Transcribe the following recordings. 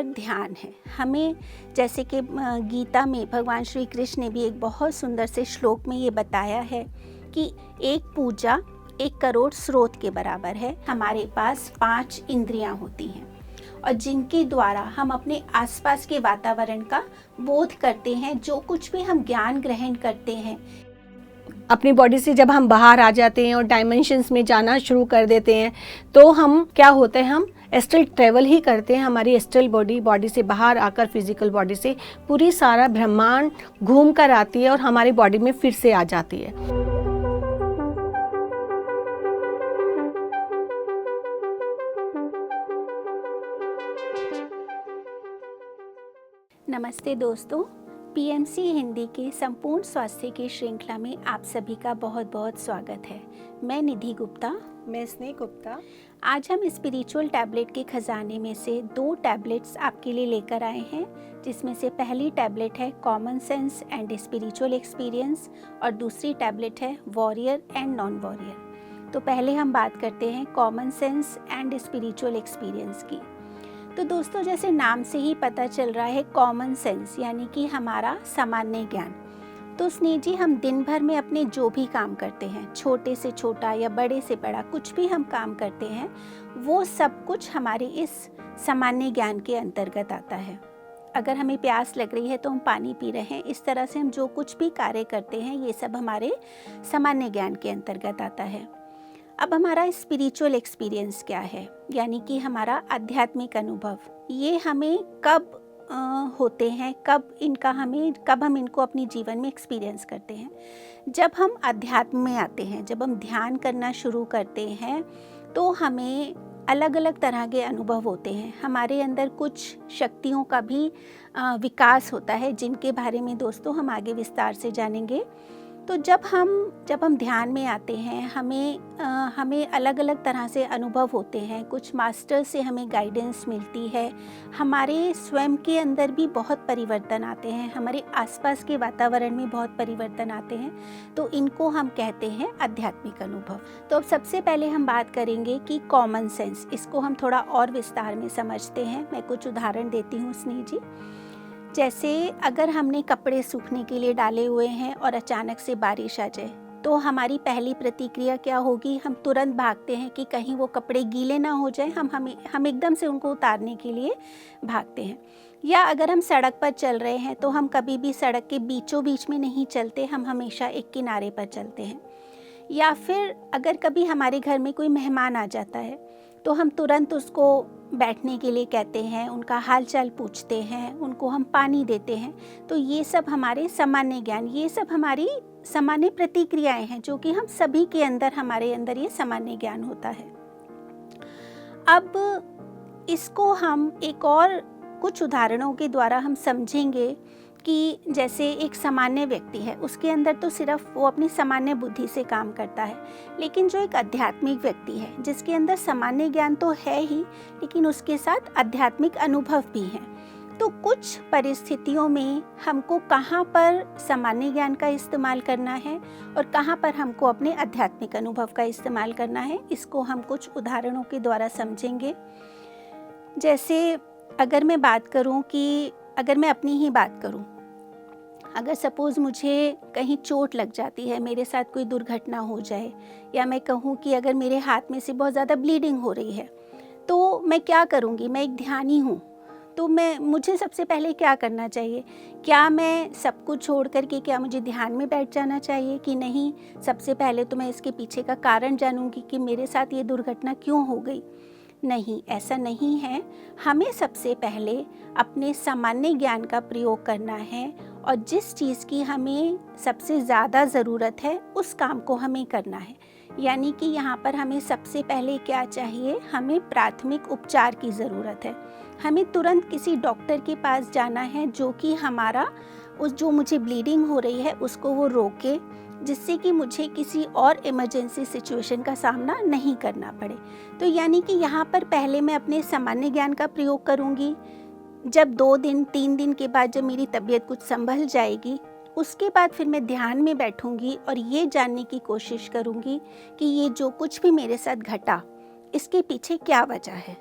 और ध्यान है। हमें जैसे कि गीता में भगवान श्री कृष्ण ने भी एक बहुत सुंदर से श्लोक में ये बताया है कि एक पूजा 1 करोड़ स्रोत के बराबर है। हमारे पास 5 इंद्रियां होती हैं और जिनके द्वारा हम अपने आसपास के वातावरण का बोध करते हैं। जो कुछ भी हम ज्ञान ग्रहण करते हैं, अपनी बॉडी से जब हम बाहर आ जाते हैं और डायमेंशंस में जाना शुरू कर देते हैं, तो हम क्या होते हैं, हम एस्ट्रल ट्रेवल ही करते हैं। हमारी एस्ट्रल बॉडी से बाहर आकर फिजिकल बॉडी से पूरी सारा ब्रह्मांड घूम कर आती है और हमारी बॉडी में फिर से आ जाती है। नमस्ते दोस्तों, पीएमसी हिंदी के संपूर्ण स्वास्थ्य की श्रृंखला में आप सभी का बहुत बहुत स्वागत है। मैं निधि गुप्ता। मैं स्नेह गुप्ता। आज हम स्पिरिचुअल टैबलेट के खजाने में से 2 टैबलेट्स आपके लिए लेकर आए हैं, जिसमें से पहली टैबलेट है common sense and spiritual experience और दूसरी टैबलेट है वॉरियर एंड नॉन वॉरियर। तो पहले हम बात करते हैं common sense and spiritual experience की। तो दोस्तों, जैसे नाम से ही पता चल रहा है, कॉमन सेंस यानी कि हमारा सामान्य ज्ञान। तो स्नेह जी, हम दिन भर में अपने जो भी काम करते हैं, छोटे से छोटा या बड़े से बड़ा कुछ भी हम काम करते हैं, वो सब कुछ हमारे इस सामान्य ज्ञान के अंतर्गत आता है। अगर हमें प्यास लग रही है तो हम पानी पी रहे हैं। इस तरह से हम जो कुछ भी कार्य करते हैं, ये सब हमारे सामान्य ज्ञान के अंतर्गत आता है। अब हमारा स्पिरिचुअल एक्सपीरियंस क्या है, यानी कि हमारा आध्यात्मिक अनुभव, ये हमें कब होते हैं, कब हम इनको अपने जीवन में एक्सपीरियंस करते हैं। जब हम अध्यात्म में आते हैं, जब हम ध्यान करना शुरू करते हैं, तो हमें अलग अलग तरह के अनुभव होते हैं। हमारे अंदर कुछ शक्तियों का भी विकास होता है, जिनके बारे में दोस्तों हम आगे विस्तार से जानेंगे। तो जब हम ध्यान में आते हैं, हमें अलग अलग तरह से अनुभव होते हैं। कुछ मास्टर से हमें गाइडेंस मिलती है। हमारे स्वयं के अंदर भी बहुत परिवर्तन आते हैं, हमारे आसपास के वातावरण में बहुत परिवर्तन आते हैं। तो इनको हम कहते हैं आध्यात्मिक अनुभव। तो अब सबसे पहले हम बात करेंगे कि कॉमन सेंस, इसको हम थोड़ा और विस्तार में समझते हैं। मैं कुछ उदाहरण देती हूँ स्नेह जी। जैसे अगर हमने कपड़े सूखने के लिए डाले हुए हैं और अचानक से बारिश आ जाए, तो हमारी पहली प्रतिक्रिया क्या होगी? हम तुरंत भागते हैं कि कहीं वो कपड़े गीले ना हो जाए। हम एकदम से उनको उतारने के लिए भागते हैं। या अगर हम सड़क पर चल रहे हैं, तो हम कभी भी सड़क के बीचों बीच में नहीं चलते, हम हमेशा एक किनारे पर चलते हैं। या फिर अगर कभी हमारे घर में कोई मेहमान आ जाता है, तो हम तुरंत उसको बैठने के लिए कहते हैं, उनका हालचाल पूछते हैं, उनको हम पानी देते हैं। तो ये सब हमारे सामान्य ज्ञान, ये सब हमारी सामान्य प्रतिक्रियाएं हैं, जो कि हम सभी के अंदर, हमारे अंदर ये सामान्य ज्ञान होता है। अब इसको हम एक और कुछ उदाहरणों के द्वारा हम समझेंगे कि जैसे एक सामान्य व्यक्ति है, उसके अंदर तो सिर्फ वो अपनी सामान्य बुद्धि से काम करता है। लेकिन जो एक आध्यात्मिक व्यक्ति है, जिसके अंदर सामान्य ज्ञान तो है ही, लेकिन उसके साथ आध्यात्मिक अनुभव भी हैं, तो कुछ परिस्थितियों में हमको कहाँ पर सामान्य ज्ञान का इस्तेमाल करना है और कहाँ पर हमको अपने आध्यात्मिक अनुभव का इस्तेमाल करना है, इसको हम कुछ उदाहरणों के द्वारा समझेंगे। जैसे अगर मैं अपनी ही बात करूं, अगर सपोज़ मुझे कहीं चोट लग जाती है, मेरे साथ कोई दुर्घटना हो जाए, या मैं कहूं कि अगर मेरे हाथ में से बहुत ज़्यादा ब्लीडिंग हो रही है, तो मैं क्या करूंगी? मैं एक ध्यानी हूँ, तो मुझे सबसे पहले क्या करना चाहिए? क्या मैं सब कुछ छोड़ करके क्या मुझे ध्यान में बैठ जाना चाहिए कि नहीं, सबसे पहले तो मैं इसके पीछे का कारण जानूंगी कि मेरे साथ ये दुर्घटना क्यों हो गई? नहीं, ऐसा नहीं है। हमें सबसे पहले अपने सामान्य ज्ञान का प्रयोग करना है और जिस चीज़ की हमें सबसे ज़्यादा ज़रूरत है, उस काम को हमें करना है। यानी कि यहाँ पर हमें सबसे पहले क्या चाहिए? हमें प्राथमिक उपचार की ज़रूरत है। हमें तुरंत किसी डॉक्टर के पास जाना है, जो कि जो मुझे ब्लीडिंग हो रही है उसको वो रोके, जिससे कि मुझे किसी और इमरजेंसी सिचुएशन का सामना नहीं करना पड़े। तो यानी कि यहाँ पर पहले मैं अपने सामान्य ज्ञान का प्रयोग करूँगी। जब 2 दिन 3 दिन के बाद जब मेरी तबीयत कुछ संभल जाएगी, उसके बाद फिर मैं ध्यान में बैठूंगी और ये जानने की कोशिश करूँगी कि ये जो कुछ भी मेरे साथ घटा, इसके पीछे क्या वजह है।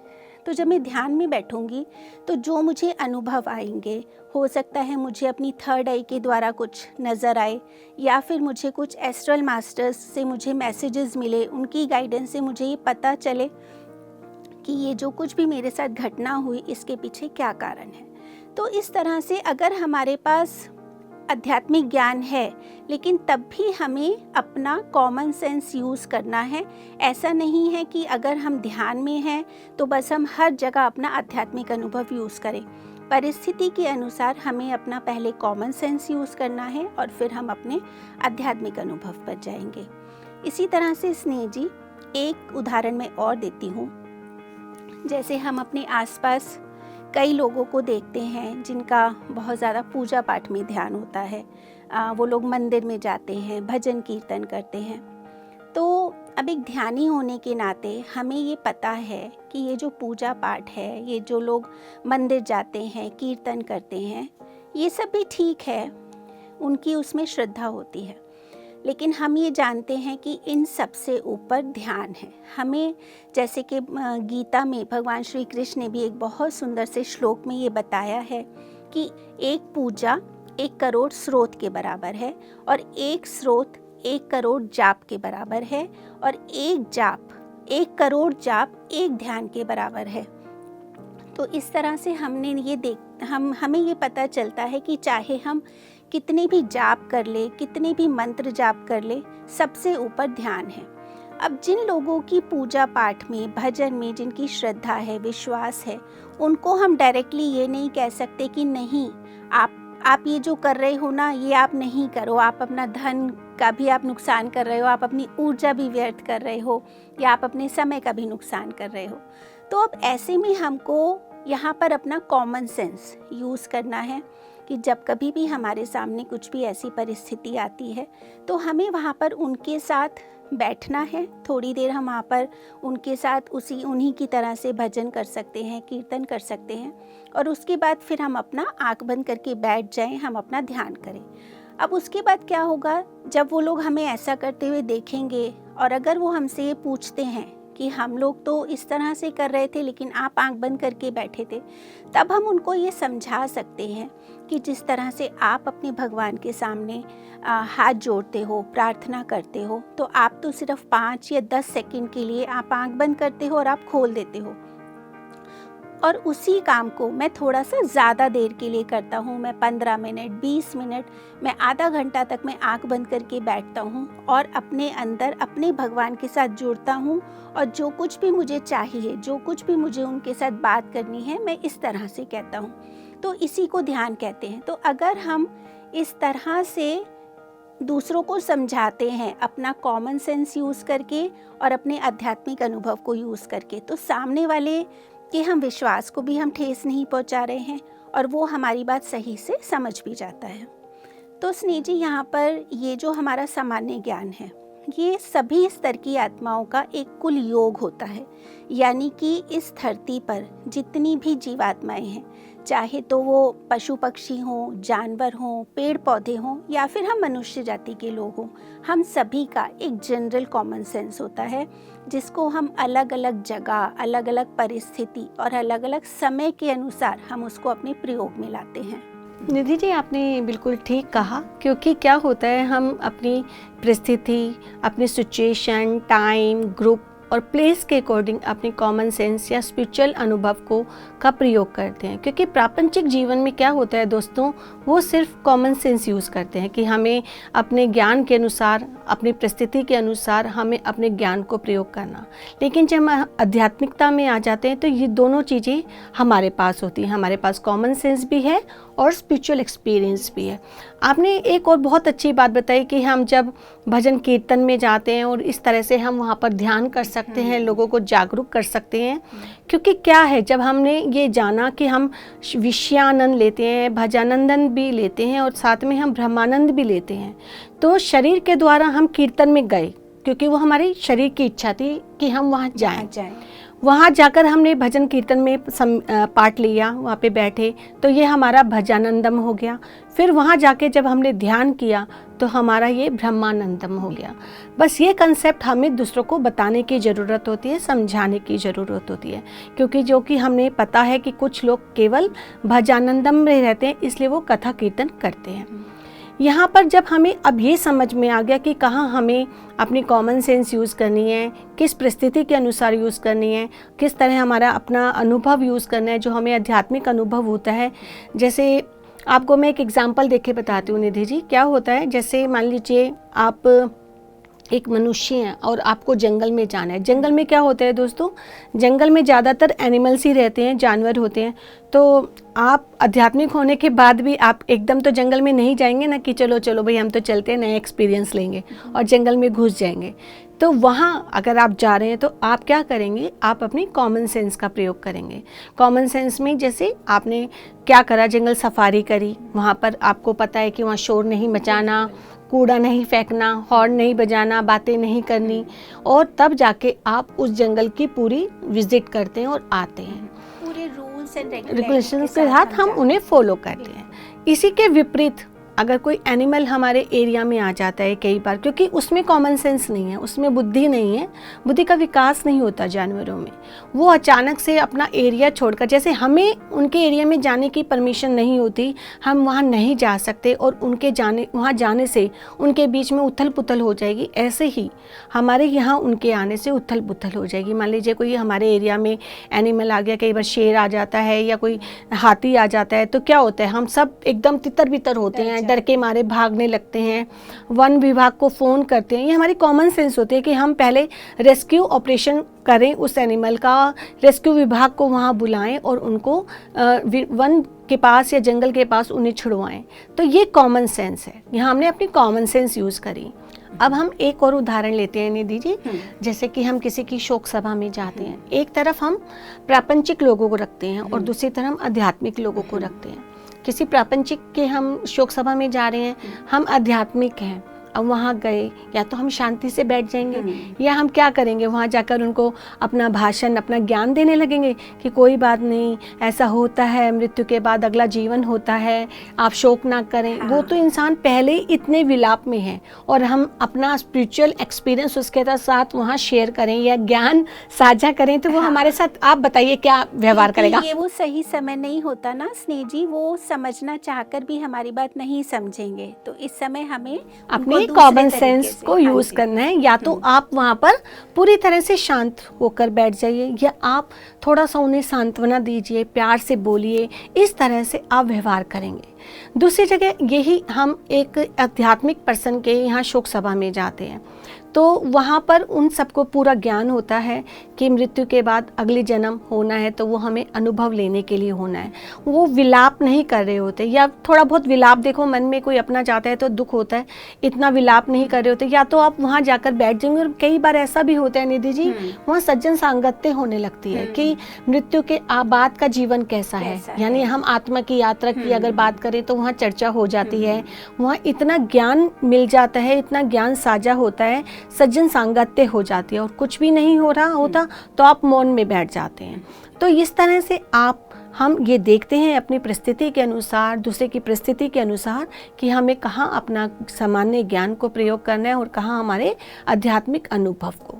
तो जब मैं ध्यान में बैठूंगी तो जो मुझे अनुभव आएंगे, हो सकता है मुझे अपनी थर्ड आई के द्वारा कुछ नज़र आए, या फिर मुझे कुछ एस्ट्रल मास्टर्स से मुझे मैसेजेस मिले, उनकी गाइडेंस से मुझे ये पता चले कि ये जो कुछ भी मेरे साथ घटना हुई इसके पीछे क्या कारण है। तो इस तरह से अगर हमारे पास आध्यात्मिक ज्ञान है, लेकिन तब भी हमें अपना कॉमन सेंस यूज़ करना है। ऐसा नहीं है कि अगर हम ध्यान में हैं तो बस हम हर जगह अपना आध्यात्मिक अनुभव यूज़ करें। परिस्थिति के अनुसार हमें अपना पहले कॉमन सेंस यूज़ करना है और फिर हम अपने आध्यात्मिक अनुभव पर जाएंगे। इसी तरह से स्नेह जी, एक उदाहरण मैं और देती हूँ। जैसे हम अपने आसपास कई लोगों को देखते हैं जिनका बहुत ज़्यादा पूजा पाठ में ध्यान होता है। वो लोग मंदिर में जाते हैं, भजन कीर्तन करते हैं। तो अब एक ध्यानी होने के नाते हमें ये पता है कि ये जो पूजा पाठ है, ये जो लोग मंदिर जाते हैं, कीर्तन करते हैं, ये सब भी ठीक है, उनकी उसमें श्रद्धा होती है। लेकिन हम ये जानते हैं कि इन सब से ऊपर ध्यान है। हमें जैसे कि गीता में भगवान श्री कृष्ण ने भी एक बहुत सुंदर से श्लोक में ये बताया है कि एक पूजा 1 करोड़ स्रोत के बराबर है, और एक स्रोत 1 करोड़ जाप के बराबर है, और एक जाप 1 करोड़ जाप एक ध्यान के बराबर है। तो इस तरह से हमने ये हमें ये पता चलता है कि चाहे हम कितने भी जाप कर ले, कितने भी मंत्र जाप कर ले, सबसे ऊपर ध्यान है। अब जिन लोगों की पूजा पाठ में, भजन में जिनकी श्रद्धा है, विश्वास है, उनको हम डायरेक्टली ये नहीं कह सकते कि नहीं, आप ये जो कर रहे हो ना, ये आप नहीं करो, आप अपना धन का भी आप नुकसान कर रहे हो, आप अपनी ऊर्जा भी व्यर्थ कर रहे हो, या आप अपने समय का भी नुकसान कर रहे हो। तो अब ऐसे में हमको यहाँ पर अपना कॉमन सेंस यूज़ करना है कि जब कभी भी हमारे सामने कुछ भी ऐसी परिस्थिति आती है तो हमें वहाँ पर उनके साथ बैठना है। थोड़ी देर हम वहाँ पर उनके साथ उन्हीं की तरह से भजन कर सकते हैं, कीर्तन कर सकते हैं, और उसके बाद फिर हम अपना आँख बंद करके बैठ जाएं, हम अपना ध्यान करें। अब उसके बाद क्या होगा, जब वो लोग हमें ऐसा करते हुए देखेंगे और अगर वो हमसे ये पूछते हैं कि हम लोग तो इस तरह से कर रहे थे लेकिन आप आंख बंद करके बैठे थे, तब हम उनको ये समझा सकते हैं कि जिस तरह से आप अपने भगवान के सामने हाथ जोड़ते हो, प्रार्थना करते हो, तो आप तो सिर्फ 5 या 10 सेकंड के लिए आप आंख बंद करते हो और आप खोल देते हो, और उसी काम को मैं थोड़ा सा ज़्यादा देर के लिए करता हूँ। मैं 15 मिनट, 20 मिनट, मैं आधा घंटा तक मैं आंख बंद करके बैठता हूँ और अपने अंदर अपने भगवान के साथ जुड़ता हूँ, और जो कुछ भी मुझे चाहिए, जो कुछ भी मुझे उनके साथ बात करनी है, मैं इस तरह से कहता हूँ। तो इसी को ध्यान कहते हैं। तो अगर हम इस तरह से दूसरों को समझाते हैं अपना कॉमन सेंस यूज़ करके और अपने आध्यात्मिक अनुभव को यूज़ करके, तो सामने वाले कि हम विश्वास को भी हम ठेस नहीं पहुंचा रहे हैं और वो हमारी बात सही से समझ भी जाता है। तो स्नेह जी, यहाँ पर ये जो हमारा सामान्य ज्ञान है, ये सभी स्तर की आत्माओं का एक कुल योग होता है। यानी कि इस धरती पर जितनी भी जीवात्माएं हैं, चाहे तो वो पशु पक्षी हों, जानवर हों, पेड़ पौधे हों, या फिर हम मनुष्य जाति के लोग हों, हम सभी का एक जनरल कॉमन सेंस होता है, जिसको हम अलग अलग जगह, अलग अलग परिस्थिति और अलग अलग समय के अनुसार हम उसको अपने प्रयोग में लाते हैं। निधि जी, आपने बिल्कुल ठीक कहा, क्योंकि क्या होता है, हम अपनी परिस्थिति, अपनी सिचुएशन, टाइम, ग्रुप और प्लेस के अकॉर्डिंग अपने कॉमन सेंस या स्पिरिचुअल अनुभव का प्रयोग करते हैं। क्योंकि प्रापंचिक जीवन में क्या होता है दोस्तों, वो सिर्फ कॉमन सेंस यूज़ करते हैं कि हमें अपने ज्ञान के अनुसार, अपनी परिस्थिति के अनुसार हमें अपने ज्ञान को प्रयोग करना। लेकिन जब हम आध्यात्मिकता में आ जाते हैं तो ये दोनों चीज़ें हमारे पास होती हैं। हमारे पास कॉमन सेंस भी है और स्पिरिचुअल एक्सपीरियंस भी है। आपने एक और बहुत अच्छी बात बताई कि हम जब भजन कीर्तन में जाते हैं और इस तरह से हम वहाँ पर ध्यान कर सकते हैं, लोगों को जागरूक कर सकते हैं। क्योंकि क्या है, जब हमने ये जाना कि हम विषयानंद लेते हैं, भजानंदन भी लेते हैं और साथ में हम ब्रह्मानंद भी लेते हैं, तो शरीर के द्वारा हम कीर्तन में गए क्योंकि वो हमारी शरीर की इच्छा थी कि हम वहाँ जाएं। वहाँ जाकर हमने भजन कीर्तन में पार्ट लिया, वहाँ पे बैठे, तो ये हमारा भजनानंदम हो गया। फिर वहाँ जाके जब हमने ध्यान किया तो हमारा ये ब्रह्मानंदम हो गया। बस ये कंसेप्ट हमें दूसरों को बताने की ज़रूरत होती है, समझाने की ज़रूरत होती है, क्योंकि जो कि हमें पता है कि कुछ लोग केवल भजनानंदम में रहते हैं, इसलिए वो कथा कीर्तन करते हैं। यहाँ पर जब हमें अब ये समझ में आ गया कि कहाँ हमें अपनी कॉमन सेंस यूज़ करनी है, किस परिस्थिति के अनुसार यूज़ करनी है, किस तरह हमारा अपना अनुभव यूज़ करना है जो हमें आध्यात्मिक अनुभव होता है। जैसे आपको मैं एक एग्जांपल देख के बताती हूँ निधि जी, क्या होता है, जैसे मान लीजिए आप एक मनुष्य हैं और आपको जंगल में जाना है। जंगल में क्या होता है दोस्तों, जंगल में ज़्यादातर एनिमल्स ही रहते हैं, जानवर होते हैं। तो आप आध्यात्मिक होने के बाद भी आप एकदम तो जंगल में नहीं जाएंगे ना कि चलो चलो भाई हम तो चलते हैं, नया एक्सपीरियंस लेंगे और जंगल में घुस जाएंगे। तो वहाँ अगर आप जा रहे हैं तो आप क्या करेंगे, आप अपनी कॉमन सेंस का प्रयोग करेंगे। कॉमन सेंस में जैसे आपने क्या करा, जंगल सफारी करी, वहाँ पर आपको पता है कि वहाँ शोर नहीं मचाना, कूड़ा नहीं फेंकना, हॉर्न नहीं बजाना, बातें नहीं करनी, और तब जाके आप उस जंगल की पूरी विजिट करते हैं और आते हैं। पूरे रूल्स एंड रेगुलेशंस के साथ हम उन्हें फॉलो करते हैं। इसी के विपरीत अगर कोई एनिमल हमारे एरिया में आ जाता है कई बार, क्योंकि उसमें कॉमन सेंस नहीं है, उसमें बुद्धि नहीं है, बुद्धि का विकास नहीं होता जानवरों में, वो अचानक से अपना एरिया छोड़कर, जैसे हमें उनके एरिया में जाने की परमिशन नहीं होती, हम वहाँ नहीं जा सकते और उनके वहाँ जाने से उनके बीच में उथल पुथल हो जाएगी, ऐसे ही हमारे यहाँ उनके आने से उथल पुथल हो जाएगी। मान लीजिए कोई हमारे एरिया में एनिमल आ गया, कई बार शेर आ जाता है या कोई हाथी आ जाता है, तो क्या होता है, हम सब एकदम तितर बितर होते हैं, डर के मारे भागने लगते हैं, वन विभाग को फ़ोन करते हैं। ये हमारी कॉमन सेंस होती है कि हम पहले रेस्क्यू ऑपरेशन करें, उस एनिमल का रेस्क्यू विभाग को वहाँ बुलाएं और उनको वन के पास या जंगल के पास उन्हें छुड़वाएं। तो ये कॉमन सेंस है, यहाँ हमने अपनी कॉमन सेंस यूज़ करी। अब हम एक और उदाहरण लेते हैं निधि जी, जैसे कि हम किसी की शोक सभा में जाते हैं, एक तरफ हम प्रापंचिक लोगों को रखते हैं और दूसरी तरफ हम आध्यात्मिक लोगों को रखते हैं। किसी प्रापंचिक के हम शोक सभा में जा रहे हैं, हम आध्यात्मिक हैं, अब वहाँ गए या तो हम शांति से बैठ जाएंगे या हम क्या करेंगे, वहाँ जाकर उनको अपना भाषण, अपना ज्ञान देने लगेंगे कि कोई बात नहीं, ऐसा होता है, मृत्यु के बाद अगला जीवन होता है, आप शोक ना करें। वो तो इंसान पहले ही इतने विलाप में है और हम अपना स्पिरिचुअल एक्सपीरियंस उसके साथ वहाँ शेयर करें या ज्ञान साझा करें, तो वो हमारे साथ, आप बताइए क्या व्यवहार करेगा। ये वो सही समय नहीं होता ना स्नेह जी, वो समझना चाहकर भी हमारी बात नहीं समझेंगे, तो इस समय हमें अपनी कॉमन सेंस को यूज करना है। या तो आप वहाँ पर पूरी तरह से शांत होकर बैठ जाइए या आप थोड़ा सा उन्हें सांत्वना दीजिए, प्यार से बोलिए, इस तरह से आप व्यवहार करेंगे। दूसरी जगह यही हम एक आध्यात्मिक पर्सन के यहाँ शोक सभा में जाते हैं, तो वहाँ पर उन सबको पूरा ज्ञान होता है कि मृत्यु के बाद अगली जन्म होना है, तो वो हमें अनुभव लेने के लिए होना है। वो विलाप नहीं कर रहे होते, या थोड़ा बहुत विलाप, देखो मन में कोई अपना जाता है तो दुख होता है, इतना विलाप नहीं कर रहे होते। या तो आप वहाँ जाकर बैठ जाएंगे, और कई बार ऐसा भी होता है निधि जी, वहाँ सज्जन सांगत्य होने लगती है कि मृत्यु के बाद का जीवन कैसा है, यानी हम आत्मा की यात्रा की अगर बात करें तो वहाँ चर्चा हो जाती है, वहाँ इतना ज्ञान मिल जाता है, इतना ज्ञान साझा होता है, सज्जन सांगत्य हो जाती है, और कुछ भी नहीं हो रहा होता तो आप मौन में बैठ जाते हैं। तो इस तरह से हम ये देखते हैं अपनी परिस्थिति के अनुसार, दूसरे की परिस्थिति के अनुसार, कि हमें कहाँ अपना सामान्य ज्ञान को प्रयोग करना है और कहाँ हमारे आध्यात्मिक अनुभव को।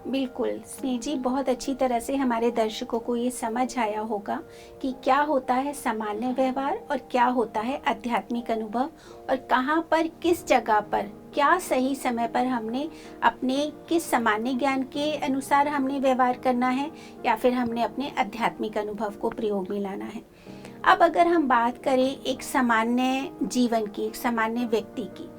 बिल्कुल स्नेह जी, बहुत अच्छी तरह से हमारे दर्शकों को ये समझ आया होगा कि क्या होता है सामान्य व्यवहार और क्या होता है आध्यात्मिक अनुभव, और कहाँ पर, किस जगह पर, क्या सही समय पर हमने अपने किस सामान्य ज्ञान के अनुसार हमने व्यवहार करना है, या फिर हमने अपने आध्यात्मिक अनुभव को प्रयोग में लाना है। अब अगर हम बात करें एक सामान्य जीवन की, एक सामान्य व्यक्ति की,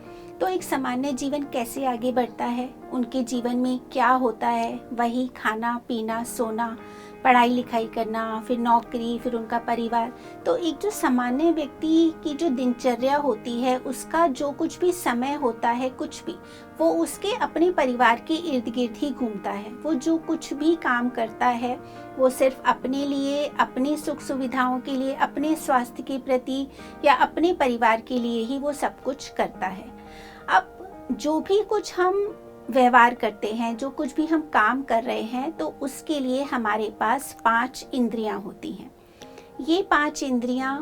तो एक सामान्य जीवन कैसे आगे बढ़ता है, उनके जीवन में क्या होता है, वही खाना पीना सोना, पढ़ाई लिखाई करना, फिर नौकरी, फिर उनका परिवार। तो एक जो सामान्य व्यक्ति की जो दिनचर्या होती है, उसका जो कुछ भी समय होता है, कुछ भी, वो उसके अपने परिवार के इर्द गिर्द ही घूमता है। वो जो कुछ भी काम करता है वो सिर्फ अपने लिए, अपनी सुख सुविधाओं के लिए, अपने स्वास्थ्य के प्रति या अपने परिवार के लिए ही वो सब कुछ करता है। अब जो भी कुछ हम व्यवहार करते हैं, जो कुछ भी हम काम कर रहे हैं, तो उसके लिए हमारे पास 5 इंद्रियां होती हैं। ये 5 इंद्रियां,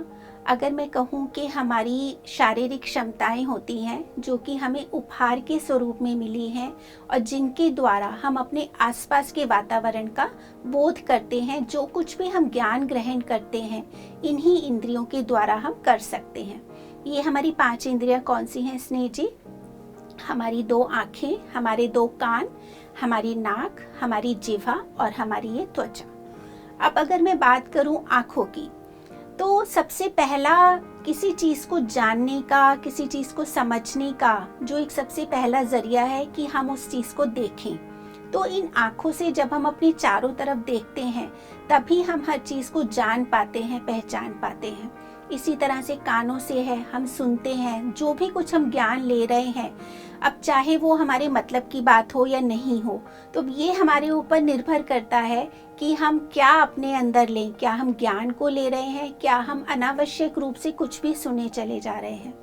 अगर मैं कहूँ कि हमारी शारीरिक क्षमताएं होती हैं, जो कि हमें उपहार के स्वरूप में मिली हैं और जिनके द्वारा हम अपने आसपास के वातावरण का बोध करते हैं। जो कुछ भी हम ज्ञान ग्रहण करते हैं, इन्हीं इंद्रियों के द्वारा हम कर सकते हैं। ये हमारी 5 इंद्रियां कौन सी हैं स्नेह जी? हमारी 2 आँखें, हमारे 2 कान, हमारी नाक, हमारी जिह्वा और हमारी ये त्वचा। अब अगर मैं बात करूं आँखों की, तो सबसे पहला किसी चीज़ को जानने का, किसी चीज़ को समझने का जो एक सबसे पहला जरिया है कि हम उस चीज़ को देखें। तो इन आँखों से जब हम अपने चारों तरफ देखते हैं, तभी हम हर चीज़ को जान पाते हैं, पहचान पाते हैं। इसी तरह से कानों से है, हम सुनते हैं, जो भी कुछ हम ज्ञान ले रहे हैं, अब चाहे वो हमारे मतलब की बात हो या नहीं हो, तो ये हमारे ऊपर निर्भर करता है कि हम क्या अपने अंदर लें। क्या हम ज्ञान को ले रहे हैं, क्या हम अनावश्यक रूप से कुछ भी सुने चले जा रहे हैं।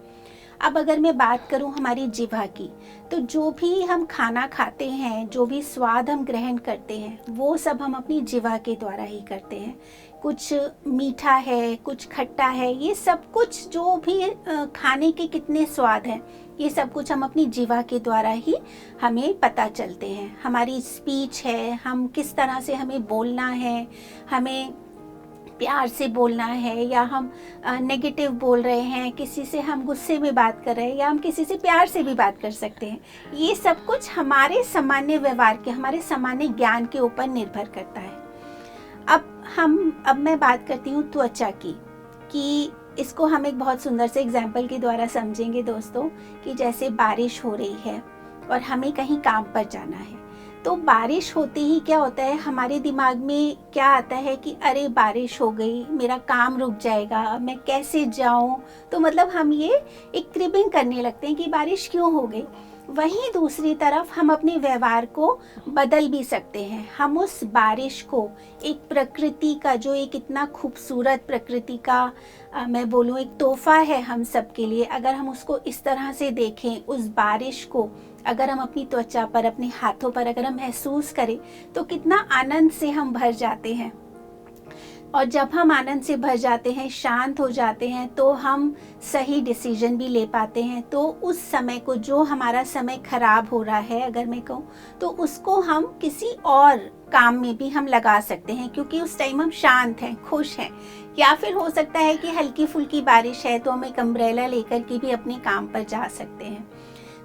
अब अगर मैं बात करूं हमारी जिह्वा की, तो जो भी हम खाना खाते हैं, जो भी स्वाद हम ग्रहण करते हैं, वो सब हम अपनी जिह्वा के द्वारा ही करते हैं। कुछ मीठा है, कुछ खट्टा है, ये सब कुछ जो भी खाने के कितने स्वाद हैं, ये सब कुछ हम अपनी जिह्वा के द्वारा ही हमें पता चलते हैं। हमारी स्पीच है, हम किस तरह से हमें बोलना है, हमें प्यार से बोलना है या हम नेगेटिव बोल रहे हैं, किसी से हम गुस्से में बात कर रहे हैं या हम किसी से प्यार से भी बात कर सकते हैं। ये सब कुछ हमारे सामान्य व्यवहार के, हमारे सामान्य ज्ञान के ऊपर निर्भर करता है। अब मैं बात करती हूँ त्वचा की, कि इसको हम एक बहुत सुंदर से एग्जाम्पल के द्वारा समझेंगे दोस्तों, कि जैसे बारिश हो रही है और हमें कहीं काम पर जाना है, तो बारिश होते ही क्या होता है, हमारे दिमाग में क्या आता है कि अरे बारिश हो गई, मेरा काम रुक जाएगा, मैं कैसे जाऊं। तो मतलब हम ये एक क्रिबिंग करने लगते हैं कि बारिश क्यों हो गई। वहीं दूसरी तरफ हम अपने व्यवहार को बदल भी सकते हैं। हम उस बारिश को एक प्रकृति का, जो एक इतना खूबसूरत प्रकृति का मैं बोलूँ एक तोहफा है हम सब के लिए, अगर हम उसको इस तरह से देखें, उस बारिश को अगर हम अपनी त्वचा पर, अपने हाथों पर अगर हम महसूस करें, तो कितना आनंद से हम भर जाते हैं। और जब हम आनंद से भर जाते हैं, शांत हो जाते हैं, तो हम सही डिसीजन भी ले पाते हैं। तो उस समय को, जो हमारा समय खराब हो रहा है अगर मैं कहूँ, तो उसको हम किसी और काम में भी हम लगा सकते हैं, क्योंकि उस टाइम हम शांत हैं, खुश हैं। या फिर हो सकता है कि हल्की फुल्की बारिश है, तो हम एक अम्ब्रेला लेकर के भी अपने काम पर जा सकते हैं।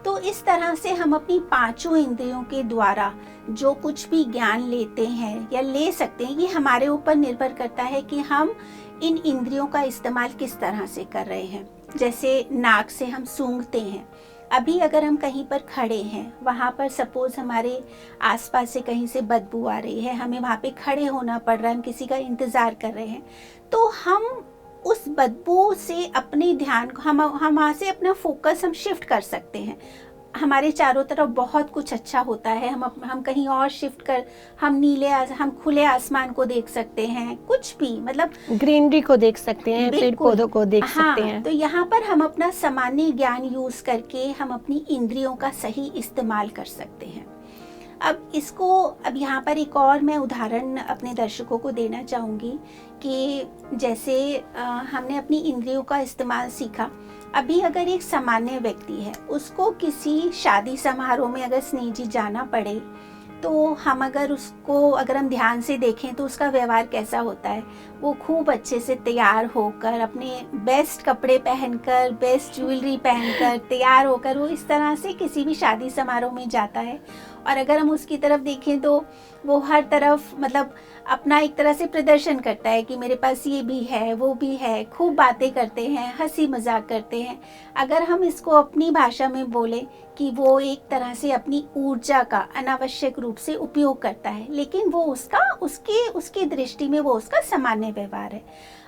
तो इस तरह से हम अपनी 5 इंद्रियों के द्वारा जो कुछ भी ज्ञान लेते हैं या ले सकते हैं, ये हमारे ऊपर निर्भर करता है कि हम इन इंद्रियों का इस्तेमाल किस तरह से कर रहे हैं। जैसे नाक से हम सूंघते हैं। अभी अगर हम कहीं पर खड़े हैं, वहाँ पर सपोज हमारे आसपास से कहीं से बदबू आ रही है, हमें वहाँ पे खड़े होना पड़ रहा है, हम किसी का इंतज़ार कर रहे हैं, तो हम उस बदबू से अपने ध्यान को, हम वहाँ से अपना फोकस हम शिफ्ट कर सकते हैं। हमारे चारों तरफ बहुत कुछ अच्छा होता है, हम कहीं और शिफ्ट कर, हम खुले आसमान को देख सकते हैं, कुछ भी, मतलब ग्रीनरी को देख सकते हैं, पेड़ पौधों को देख सकते हैं। तो यहाँ पर हम अपना सामान्य ज्ञान यूज करके हम अपनी इंद्रियों का सही इस्तेमाल कर सकते हैं। अब यहाँ पर एक और मैं उदाहरण अपने दर्शकों को देना चाहूँगी कि जैसे हमने अपनी इंद्रियों का इस्तेमाल सीखा। अभी अगर एक सामान्य व्यक्ति है, उसको किसी शादी समारोह में अगर स्नेह जी जाना पड़े, तो अगर हम ध्यान से देखें तो उसका व्यवहार कैसा होता है। वो खूब अच्छे से तैयार होकर, अपने बेस्ट कपड़े पहनकर, बेस्ट ज्वेलरी पहनकर तैयार होकर वो इस तरह से किसी भी शादी समारोह में जाता है। और अगर हम उसकी तरफ देखें तो वो हर तरफ मतलब अपना एक तरह से प्रदर्शन करता है कि मेरे पास ये भी है, वो भी है, खूब बातें करते हैं, हंसी मजाक करते हैं। अगर हम इसको अपनी भाषा में बोलें कि वो एक तरह से अपनी ऊर्जा का अनावश्यक रूप से उपयोग करता है, लेकिन वो उसकी दृष्टि में वो उसका सामान्य व्यवहार है।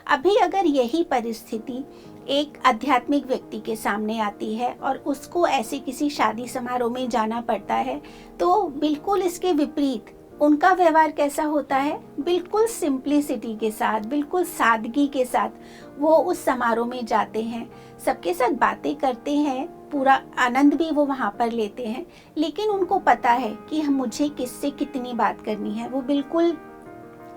अभी अगर यही परिस्थिति एक आध्यात्मिक व्यक्ति के सामने आती है और उसको ऐसे किसी शादी समारोह में जाना पड़ता है, तो बिल्कुल इसके विपरीत उनका व्यवहार कैसा होता है, बिल्कुल सिंप्लिसिटी के साथ, बिल्कुल सादगी के साथ वो उस समारोह में जाते हैं, सबके साथ बातें करते हैं, पूरा आनंद भी वो वहाँ पर लेते हैं, लेकिन उनको पता है कि मुझे किससे कितनी बात करनी है। वो बिल्कुल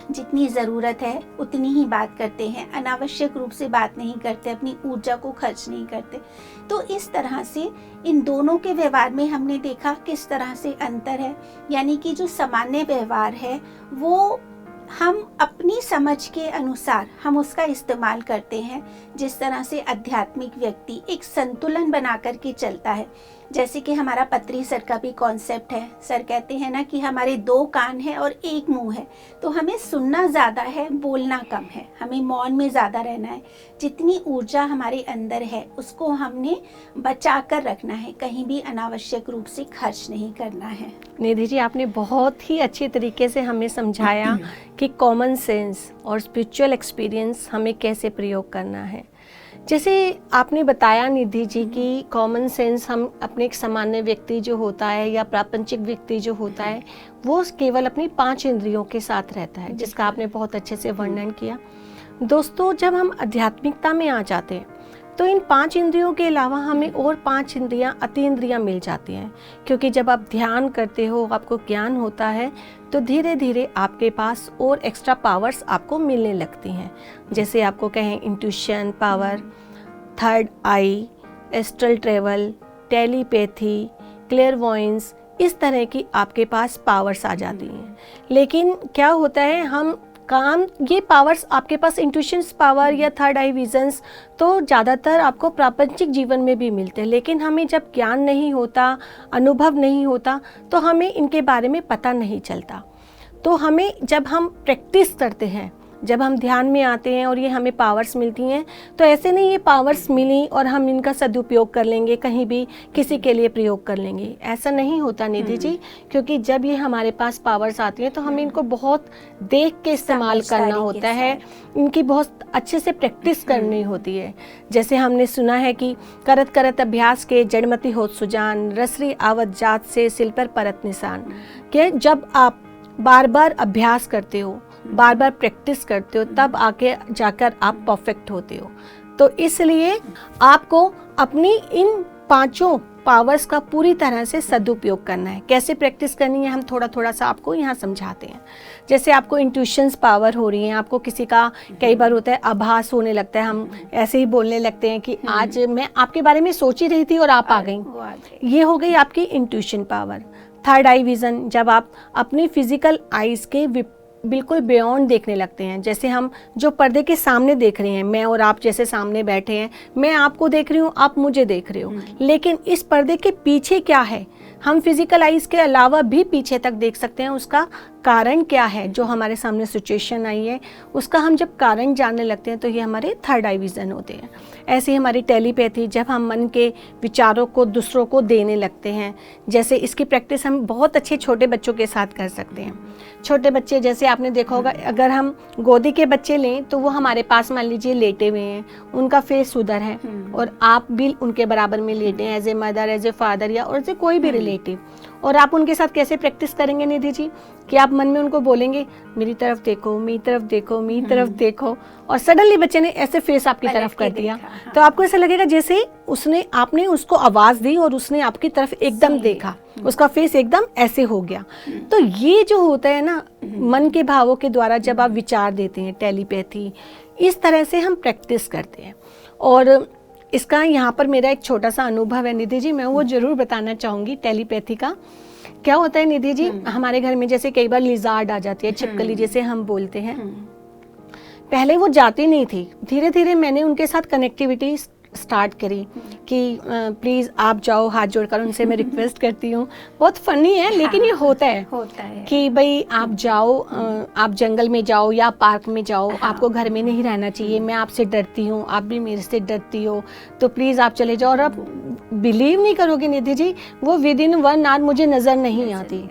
जितनी ज़रूरत है उतनी ही बात करते हैं, अनावश्यक रूप से बात नहीं करते, अपनी ऊर्जा को खर्च नहीं करते। तो इस तरह से इन दोनों के व्यवहार में हमने देखा किस तरह से अंतर है, यानी कि जो सामान्य व्यवहार है वो हम अपनी समझ के अनुसार हम उसका इस्तेमाल करते हैं। जिस तरह से आध्यात्मिक व्यक्ति एक संतुलन बना करके चलता है, जैसे कि हमारा पत्री सर का भी कॉन्सेप्ट है। सर कहते हैं ना कि हमारे 2 कान हैं और 1 मुंह है, तो हमें सुनना ज़्यादा है, बोलना कम है, हमें मौन में ज़्यादा रहना है। जितनी ऊर्जा हमारे अंदर है उसको हमने बचा कर रखना है, कहीं भी अनावश्यक रूप से खर्च नहीं करना है। निधि जी, आपने बहुत ही अच्छी तरीके से हमें समझाया कि कॉमन सेंस और स्पिरिचुअल एक्सपीरियंस हमें कैसे प्रयोग करना है। जैसे आपने बताया निधि जी कि कॉमन सेंस हम अपने एक सामान्य व्यक्ति जो होता है या प्रापंचिक व्यक्ति जो होता है वो केवल अपनी 5 इंद्रियों के साथ रहता है, जिसका आपने बहुत अच्छे से वर्णन किया। दोस्तों, जब हम आध्यात्मिकता में आ जाते हैं तो इन 5 इंद्रियों के अलावा हमें और 5 इंद्रियां, अतीन्द्रियां मिल जाती हैं, क्योंकि जब आप ध्यान करते हो, आपको ज्ञान होता है, तो धीरे धीरे आपके पास और एक्स्ट्रा पावर्स आपको मिलने लगती हैं। जैसे आपको कहें इंट्यूशन पावर, थर्ड आई, एस्ट्रल ट्रेवल, टेलीपैथी, क्लेयरवॉयंस, इस तरह की आपके पास पावर्स आ जाती हैं। लेकिन क्या होता है, हम ये पावर्स आपके पास इंट्यूशंस पावर या थर्ड आई विजन्स तो ज़्यादातर आपको प्रापंचिक जीवन में भी मिलते हैं, लेकिन हमें जब ज्ञान नहीं होता, अनुभव नहीं होता, तो हमें इनके बारे में पता नहीं चलता। तो हमें जब हम प्रैक्टिस करते हैं, जब हम ध्यान में आते हैं और ये हमें पावर्स मिलती हैं, तो ऐसे नहीं ये पावर्स मिली और हम इनका सदुपयोग कर लेंगे, कहीं भी किसी के लिए प्रयोग कर लेंगे, ऐसा नहीं होता निधि जी। क्योंकि जब ये हमारे पास पावर्स आती हैं तो हमें इनको बहुत देख के इस्तेमाल करना होता है, इनकी बहुत अच्छे से प्रैक्टिस करनी होती है। जैसे हमने सुना है कि करत करत अभ्यास के जड़मती होत सुजान, रसरी आवत जात से सिल पर परत निशान। कि जब आप बार बार अभ्यास करते हो, बार बार प्रैक्टिस करते हो, तब आके जाकर आप परफेक्ट होते हो। तो इसलिए आपको अपनी इन 5 पावर्स का पूरी तरह से सदुपयोग करना है। कैसे प्रैक्टिस करनी है हम थोड़ा थोड़ा सा आपको यहाँ समझाते हैं। जैसे आपको इंट्यूशंस पावर हो रही है, आपको किसी का कई बार होता है आभास होने लगता है, हम ऐसे ही बोलने लगते हैं कि आज मैं आपके बारे में सोच ही रही थी और आप आ गई, ये हो गई आपकी intuition power. Third eye vision, जब आप अपनी फिजिकल आईज के बिल्कुल बियॉन्ड देखने लगते हैं। जैसे हम जो पर्दे के सामने देख रहे हैं, मैं और आप जैसे सामने बैठे हैं, मैं आपको देख रही हूँ, आप मुझे देख रहे हो, लेकिन इस पर्दे के पीछे क्या है हम फिजिकल आइज के अलावा भी पीछे तक देख सकते हैं। उसका कारण क्या है, जो हमारे सामने सिचुएशन आई है उसका हम जब कारण जानने लगते हैं तो ये हमारे थर्ड आई विजन होते हैं। ऐसे ही हमारी टेलीपैथी, जब हम मन के विचारों को दूसरों को देने लगते हैं। जैसे इसकी प्रैक्टिस हम बहुत अच्छे छोटे बच्चों के साथ कर सकते हैं। छोटे बच्चे, जैसे आपने देखा होगा, अगर हम गोदी के बच्चे लें तो वो हमारे पास मान लीजिए लेटे हुए हैं, उनका फेस उधर है और आप भी उनके बराबर में लेटे हैं, as a mother, as a father या और एज ए कोई भी रिलेटिव। और आप उनके साथ कैसे प्रैक्टिस करेंगे निधि जी, कि आप मन में उनको बोलेंगे मेरी तरफ देखो, मेरी तरफ देखो, मेरी तरफ देखो, और सडनली बच्चे ने ऐसे फेस आपकी तरफ कर दिया, तो आपको ऐसा लगेगा जैसे आपने उसको आवाज दी और उसने आपकी तरफ एकदम देखा, उसका फेस एकदम ऐसे हो गया। तो ये जो होता है ना, मन के भावों के द्वारा जब आप विचार देते हैं, टेलीपैथी, इस तरह से हम प्रैक्टिस करते हैं। और इसका यहाँ पर मेरा एक छोटा सा अनुभव है निधि जी, मैं वो जरूर बताना चाहूँगी। टेलीपैथी का क्या होता है निधि जी, हमारे घर में जैसे कई बार लिजार्ड आ जाती है, छिपकली जैसे हम बोलते हैं, पहले वो जाती नहीं थी, धीरे धीरे मैंने उनके साथ कनेक्टिविटी स्टार्ट करी कि प्लीज़ आप जाओ, हाथ जोड़कर उनसे मैं रिक्वेस्ट करती हूँ। बहुत फनी है, लेकिन ये होता है कि भाई आप जाओ, आप जंगल में जाओ या पार्क में जाओ, आपको घर में नहीं रहना चाहिए, मैं आपसे डरती हूँ, आप भी मेरे से डरती हो, तो प्लीज़ आप चले जाओ। और आप बिलीव नहीं करोगे निधि जी, वो विद इन 1 आवर मुझे नज़र नहीं आती।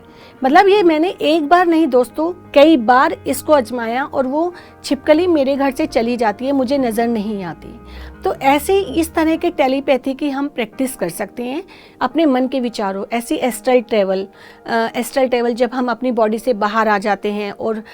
मतलब ये मैंने एक बार नहीं दोस्तों, कई बार इसको आजमाया और वो छिपकली मेरे घर से चली जाती है, मुझे नज़र नहीं आती। तो ऐसे इस तरह के टेलीपैथी की हम प्रैक्टिस कर सकते हैं अपने मन के विचारों। ऐसी एस्ट्रल ट्रेवल जब हम अपनी बॉडी से बाहर आ जाते हैं और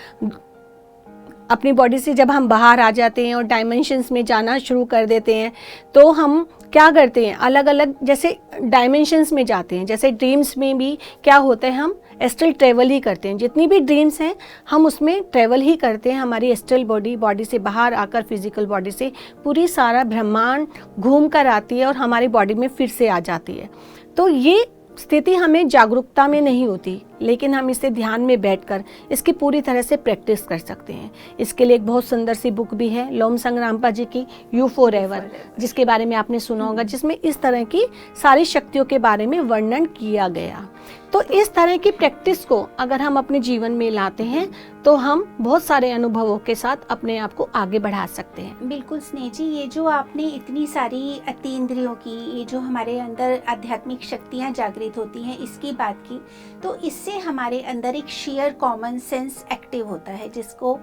अपनी बॉडी से जब हम बाहर आ जाते हैं और डायमेंशंस में जाना शुरू कर देते हैं, तो हम क्या करते हैं, अलग अलग जैसे डायमेंशंस में जाते हैं। जैसे ड्रीम्स में भी क्या होता है, हम एस्ट्रल ट्रेवल ही करते हैं। जितनी भी ड्रीम्स हैं हम उसमें ट्रेवल ही करते हैं। हमारी एस्ट्रल बॉडी से बाहर आकर फिजिकल बॉडी से पूरी सारा ब्रह्मांड घूम कर आती है और हमारी बॉडी में फिर से आ जाती है। तो ये स्थिति हमें जागरूकता में नहीं होती, लेकिन हम इसे ध्यान में बैठकर इसकी पूरी तरह से प्रैक्टिस कर सकते हैं। इसके लिए एक बहुत सुंदर सी बुक भी है लोमसंग रामपा जी की, यू फॉरएवर, जिसके बारे में आपने सुना होगा, जिसमें इस तरह की सारी शक्तियों के बारे में वर्णन किया गया। तो इस तरह की प्रैक्टिस को अगर हम अपने जीवन में लाते हैं तो हम बहुत सारे अनुभवों के साथ अपने आप को आगे बढ़ा सकते हैं। बिल्कुल स्नेह जी, ये जो आपने इतनी सारी अतीन्द्रियों की, ये जो हमारे अंदर आध्यात्मिक शक्तियाँ जागृत होती हैं, इसकी बात की, तो इससे हमारे अंदर एक शेयर कॉमन सेंस एक्टिव होता है, जिसको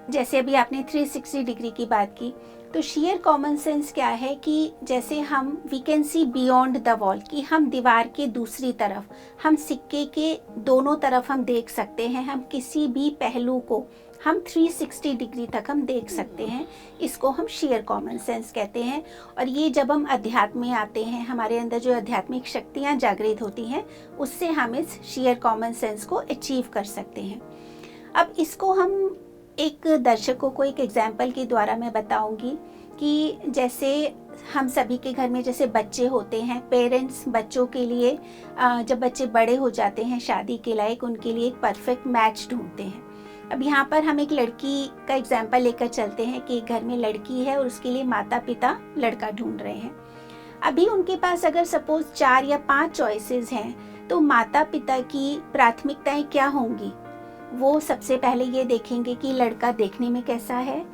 जैसे अभी आपने 360 डिग्री की बात की, तो शेयर कॉमन सेंस क्या है कि जैसे हम we can see beyond the wall, कि हम दीवार के दूसरी तरफ, हम सिक्के के दोनों तरफ हम देख सकते हैं, हम किसी भी पहलू को हम 360 डिग्री तक हम देख सकते हैं। इसको हम शेयर कॉमन सेंस कहते हैं। और ये जब हम अध्यात्म में आते हैं, हमारे अंदर जो आध्यात्मिक शक्तियाँ जागृत होती हैं, उससे हम इस शेयर कॉमन सेंस को अचीव कर सकते हैं। अब इसको हम एक दर्शकों को एक एग्जाम्पल के द्वारा मैं बताऊंगी कि जैसे हम सभी के घर में जैसे बच्चे होते हैं, पेरेंट्स बच्चों के लिए जब बच्चे बड़े हो जाते हैं शादी के लायक, उनके लिए एक परफेक्ट मैच ढूंढते हैं। अब यहाँ पर हम एक लड़की का एग्जाम्पल लेकर चलते हैं कि एक घर में लड़की है और उसके लिए माता पिता लड़का ढूंढ रहे हैं। अभी उनके पास अगर सपोज 4 या 5 चॉइसेस हैं, तो माता पिता की प्राथमिकताएं क्या होंगी? वो सबसे पहले ये देखेंगे कि लड़का देखने में कैसा है,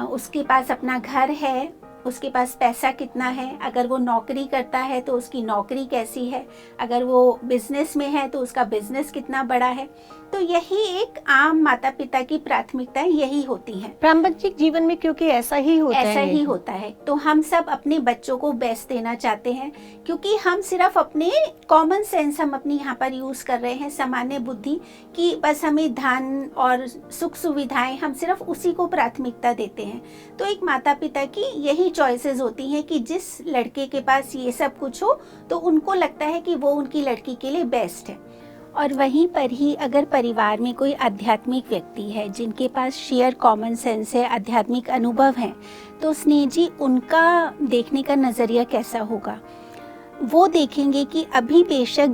उसके पास अपना घर है, उसके पास पैसा कितना है, अगर वो नौकरी करता है तो उसकी नौकरी कैसी है, अगर वो बिजनेस में है तो उसका बिजनेस कितना बड़ा है। तो यही एक आम माता पिता की प्राथमिकताएं यही होती हैं प्रापंचिक जीवन में, क्योंकि ऐसा ही होता है। तो हम सब अपने बच्चों को बेस्ट देना चाहते हैं, क्योंकि हम सिर्फ अपने कॉमन सेंस हम अपनी यहाँ पर यूज कर रहे हैं, सामान्य बुद्धि की, बस हमें धन और सुख सुविधाएं, हम सिर्फ उसी को प्राथमिकता देते हैं। तो एक माता पिता की यही चॉइसेस होती हैं कि जिस लड़के के पास ये सब कुछ हो तो उनको लगता है कि वो उनकी लड़की के लिए बेस्ट है। और वहीं पर ही अगर परिवार में कोई आध्यात्मिक व्यक्ति है जिनके पास शेयर कॉमन सेंस है, आध्यात्मिक अनुभव है, तो स्नेह जी उनका देखने का नज़रिया कैसा होगा? वो देखेंगे कि अभी बेशक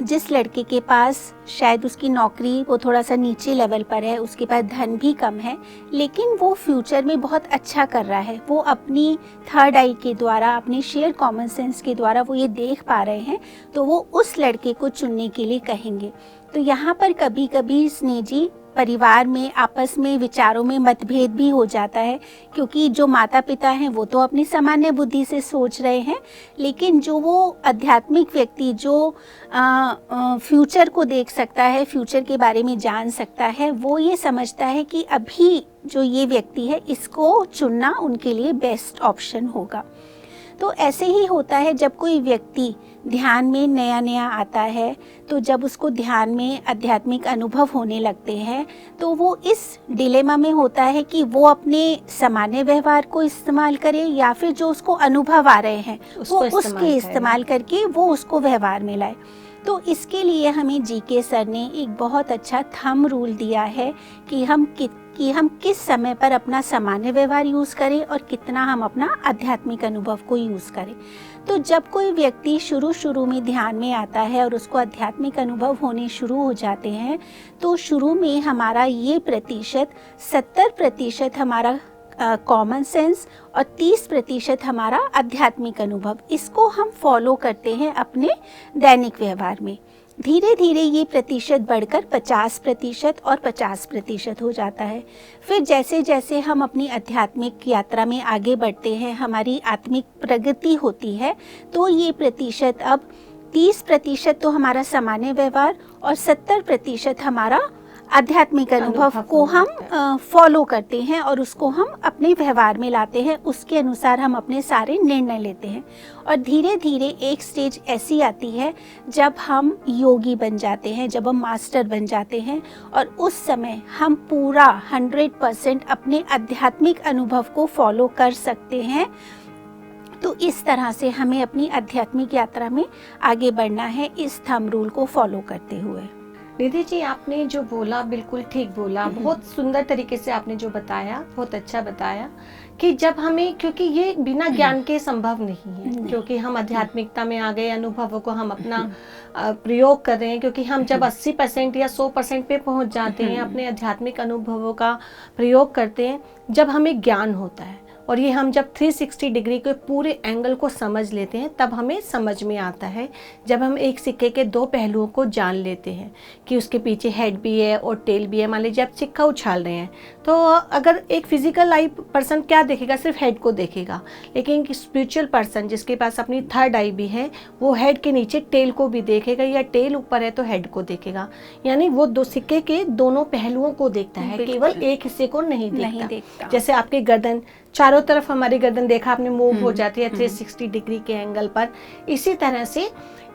जिस लड़के के पास शायद उसकी नौकरी वो थोड़ा सा नीचे लेवल पर है, उसके पास धन भी कम है, लेकिन वो फ्यूचर में बहुत अच्छा कर रहा है। वो अपनी थर्ड आई के द्वारा, अपने शेयर कॉमन सेंस के द्वारा वो ये देख पा रहे हैं, तो वो उस लड़के को चुनने के लिए कहेंगे। तो यहाँ पर कभी कभी स्नेह जी परिवार में आपस में विचारों में मतभेद भी हो जाता है, क्योंकि जो माता पिता हैं वो तो अपनी सामान्य बुद्धि से सोच रहे हैं, लेकिन जो वो आध्यात्मिक व्यक्ति जो फ्यूचर को देख सकता है, फ्यूचर के बारे में जान सकता है, वो ये समझता है कि अभी जो ये व्यक्ति है इसको चुनना उनके लिए बेस्ट ऑप्शन होगा। तो ऐसे ही होता है जब कोई व्यक्ति ध्यान में नया आता है, तो जब उसको ध्यान में आध्यात्मिक अनुभव होने लगते हैं, तो वो इस डिलेमा में होता है कि वो अपने सामान्य व्यवहार को इस्तेमाल करे या फिर जो उसको अनुभव आ रहे हैं वो उसके इस्तेमाल करके वो उसको व्यवहार में लाए। तो इसके लिए हमें जीके सर ने एक बहुत अच्छा थंब रूल दिया है कि हम किस समय पर अपना सामान्य व्यवहार यूज़ करें और कितना हम अपना आध्यात्मिक अनुभव को यूज़ करें। तो जब कोई व्यक्ति शुरू में ध्यान में आता है और उसको आध्यात्मिक अनुभव होने शुरू हो जाते हैं, तो शुरू में हमारा ये 70% हमारा कॉमन सेंस और 30% हमारा आध्यात्मिक अनुभव, इसको हम फॉलो करते हैं अपने दैनिक व्यवहार में। धीरे धीरे ये प्रतिशत बढ़कर 50% और 50% हो जाता है। फिर जैसे जैसे हम अपनी आध्यात्मिक यात्रा में आगे बढ़ते हैं, हमारी आत्मिक प्रगति होती है, तो ये प्रतिशत अब 30% तो हमारा सामान्य व्यवहार और 70% हमारा आध्यात्मिक अनुभव को हम फॉलो करते हैं और उसको हम अपने व्यवहार में लाते हैं, उसके अनुसार हम अपने सारे निर्णय लेते हैं। और धीरे धीरे एक स्टेज ऐसी आती है जब हम योगी बन जाते हैं, जब हम मास्टर बन जाते हैं, और उस समय हम पूरा 100% अपने आध्यात्मिक अनुभव को फॉलो कर सकते हैं। तो इस तरह से हमें अपनी आध्यात्मिक यात्रा में आगे बढ़ना है, इस थंब रूल को फॉलो करते हुए। निधि जी, आपने जो बोला बिल्कुल ठीक बोला, बहुत सुंदर तरीके से आपने जो बताया, बहुत अच्छा बताया कि जब हमें, क्योंकि ये बिना ज्ञान के संभव नहीं है, क्योंकि हम आध्यात्मिकता में आ गए, अनुभवों को हम अपना प्रयोग कर रहे हैं, क्योंकि हम जब 80% या 100% पे पहुंच जाते हैं, अपने आध्यात्मिक अनुभवों का प्रयोग करते हैं, जब हमें ज्ञान होता है, और ये हम जब 360 डिग्री के पूरे एंगल को समझ लेते हैं, तब हमें समझ में आता है। जब हम एक सिक्के के दो पहलुओं को जान लेते हैं कि उसके पीछे हेड भी है और टेल भी है। मान लीजिए आप सिक्का उछाल रहे हैं, तो अगर एक फिजिकल आई पर्सन क्या देखेगा, सिर्फ हेड को देखेगा, लेकिन स्पिरिचुअल पर्सन जिसके पास अपनी थर्ड आई भी है, वो हेड के नीचे टेल को भी देखेगा, या टेल ऊपर है तो हेड को देखेगा। यानी वो दो सिक्के के दोनों पहलुओं को देखता है, केवल एक हिस्से को नहीं देखता। जैसे आपके गर्दन, चारों तरफ हमारी गर्दन देखा आपने मूव हो जाती है 360 डिग्री के एंगल पर। इसी तरह से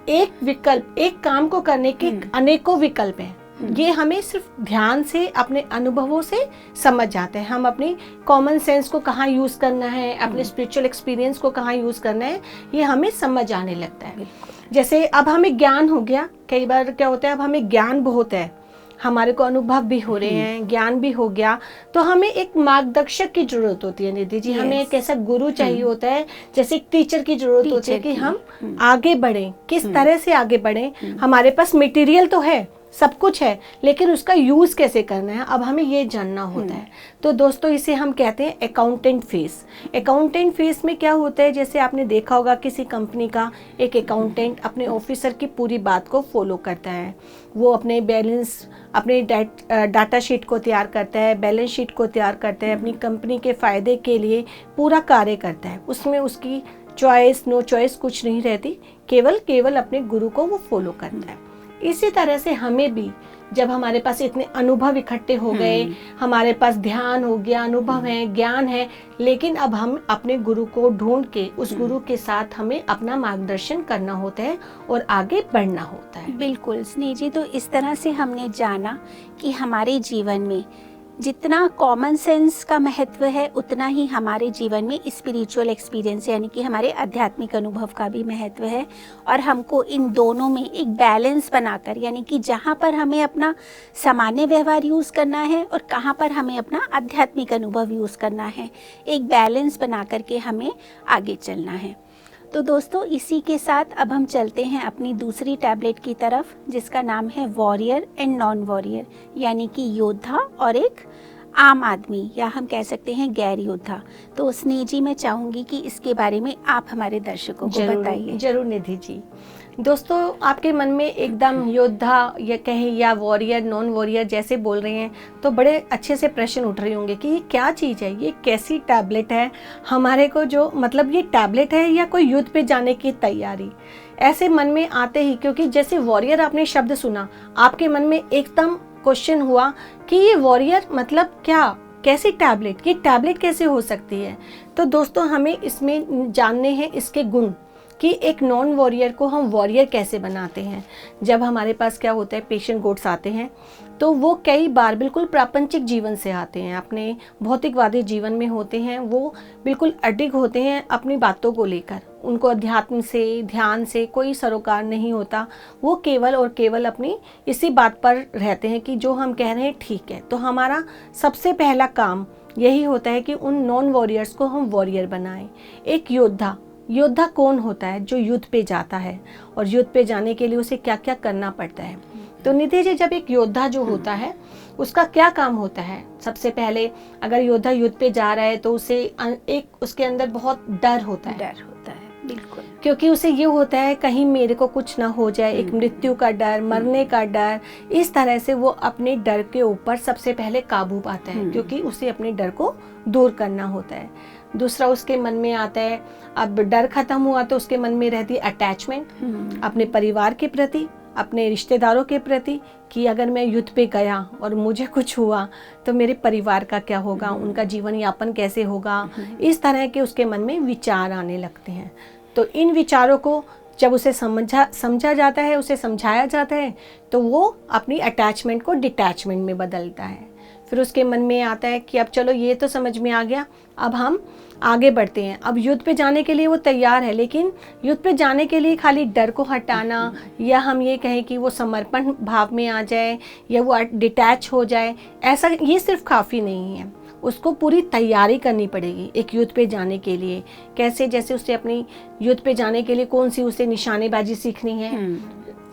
एक विकल्प, एक काम को करने के अनेकों विकल्प हैं। ये हमें सिर्फ ध्यान से, अपने अनुभवों से समझ जाते हैं। हम अपनी कॉमन सेंस को कहाँ यूज करना है, अपने स्पिरिचुअल एक्सपीरियंस को कहाँ यूज करना है, ये हमें समझ आने लगता है। जैसे अब हमें ज्ञान हो गया, कई बार क्या होता है, अब हमें ज्ञान बहुत है, हमारे को अनुभव भी हो रहे हैं, ज्ञान भी हो गया, तो हमें एक मार्गदर्शक की जरूरत होती है निधि जी। हमें एक ऐसा गुरु चाहिए होता है, जैसे एक टीचर की जरूरत होती है कि हम आगे बढ़ें, किस तरह से आगे बढ़ें। हमारे पास मटेरियल तो है, सब कुछ है, लेकिन उसका यूज कैसे करना है, अब हमें ये जानना होता है। तो दोस्तों, इसे हम कहते हैं अकाउंटेंट फीस। अकाउंटेंट फीस में क्या होता है, जैसे आपने देखा होगा किसी कंपनी का एक अकाउंटेंट अपने ऑफिसर की पूरी बात को फॉलो करता है। वो अपने बैलेंस, अपने डाटा शीट को तैयार करता है, बैलेंस शीट को तैयार करता है, अपनी कंपनी के फायदे के लिए पूरा कार्य करता है। उसमें उसकी चॉइस, नो चॉइस कुछ नहीं रहती, केवल अपने गुरु को वो फॉलो करता है। इसी तरह से हमें भी, जब हमारे पास इतने अनुभव इकट्ठे हो गए, हमारे पास ध्यान हो गया, अनुभव है, ज्ञान है, लेकिन अब हम अपने गुरु को ढूंढ के उस गुरु के साथ हमें अपना मार्गदर्शन करना होता है और आगे बढ़ना होता है। बिल्कुल स्नेह जी, तो इस तरह से हमने जाना कि हमारे जीवन में जितना कॉमन सेंस का महत्व है, उतना ही हमारे जीवन में स्पिरिचुअल एक्सपीरियंस यानी कि हमारे आध्यात्मिक अनुभव का भी महत्व है। और हमको इन दोनों में एक बैलेंस बनाकर, यानी कि जहाँ पर हमें अपना सामान्य व्यवहार यूज़ करना है और कहाँ पर हमें अपना आध्यात्मिक अनुभव यूज़ करना है, एक बैलेंस बना करके हमें आगे चलना है। तो दोस्तों, इसी के साथ अब हम चलते हैं अपनी दूसरी टैबलेट की तरफ, जिसका नाम है वॉरियर एंड नॉन वॉरियर, यानी कि योद्धा और एक आम आदमी, या हम कह सकते हैं गैर योद्धा। तो स्नेह जी, मैं चाहूँगी कि इसके बारे में आप हमारे दर्शकों को बताइए। जरूर निधि जी। दोस्तों, आपके मन में एकदम योद्धा या कहें या वॉरियर, नॉन वॉरियर जैसे बोल रहे हैं, तो बड़े अच्छे से प्रश्न उठ रहे होंगे कि ये क्या चीज़ है, ये कैसी टैबलेट है, हमारे को जो मतलब ये टैबलेट है या कोई युद्ध पे जाने की तैयारी, ऐसे मन में आते ही, क्योंकि जैसे वॉरियर आपने शब्द सुना, आपके मन में एकदम क्वेश्चन हुआ कि ये वॉरियर मतलब क्या, कैसी टैबलेट, ये टैबलेट कैसे हो सकती है। तो दोस्तों, हमें इसमें जानने हैं इसके गुण कि एक नॉन वॉरियर को हम वॉरियर कैसे बनाते हैं। जब हमारे पास क्या होता है, पेशेंट गोट्स आते हैं, तो वो कई बार बिल्कुल प्रापंचिक जीवन से आते हैं, अपने भौतिकवादी जीवन में होते हैं, वो बिल्कुल अडिग होते हैं अपनी बातों को लेकर, उनको अध्यात्म से, ध्यान से कोई सरोकार नहीं होता। वो केवल और केवल अपनी इसी बात पर रहते हैं कि जो हम कह रहे हैं ठीक है। तो हमारा सबसे पहला काम यही होता है कि उन नॉन वॉरियर्स को हम वॉरियर बनाएं। एक योद्धा कौन होता है? जो युद्ध पे जाता है, और युद्ध पे जाने के लिए उसे क्या क्या करना पड़ता है। तो निधि जी, जब एक योद्धा जो होता है उसका क्या काम होता है? सबसे पहले अगर योद्धा युद्ध पे जा रहा है तो उसे एक उसके अंदर बहुत डर होता है। बिल्कुल। क्योंकि उसे ये होता है कहीं मेरे को कुछ ना हो जाए, एक मृत्यु का डर, मरने का डर। इस तरह से वो अपने डर के ऊपर सबसे पहले काबू पाता है, क्योंकि उसे अपने डर को दूर करना होता है। दूसरा उसके मन में आता है, अब डर खत्म हुआ तो उसके मन में रहती है अटैचमेंट अपने परिवार के प्रति, अपने रिश्तेदारों के प्रति, कि अगर मैं युद्ध पे गया और मुझे कुछ हुआ तो मेरे परिवार का क्या होगा, उनका जीवन यापन कैसे होगा। इस तरह के उसके मन में विचार आने लगते हैं। तो इन विचारों को जब उसे समझा जाता है, उसे समझाया जाता है, तो वो अपनी अटैचमेंट को डिटैचमेंट में बदलता है। फिर उसके मन में आता है कि अब चलो ये तो समझ में आ गया, अब हम आगे बढ़ते हैं। अब युद्ध पे जाने के लिए वो तैयार है, लेकिन युद्ध पे जाने के लिए खाली डर को हटाना, या हम ये कहें कि वो समर्पण भाव में आ जाए, या वो डिटैच हो जाए, ऐसा ये सिर्फ काफ़ी नहीं है। उसको पूरी तैयारी करनी पड़ेगी एक युद्ध पे जाने के लिए। कैसे? जैसे उसे अपनी युद्ध पे जाने के लिए कौन सी उसे निशानेबाजी सीखनी है,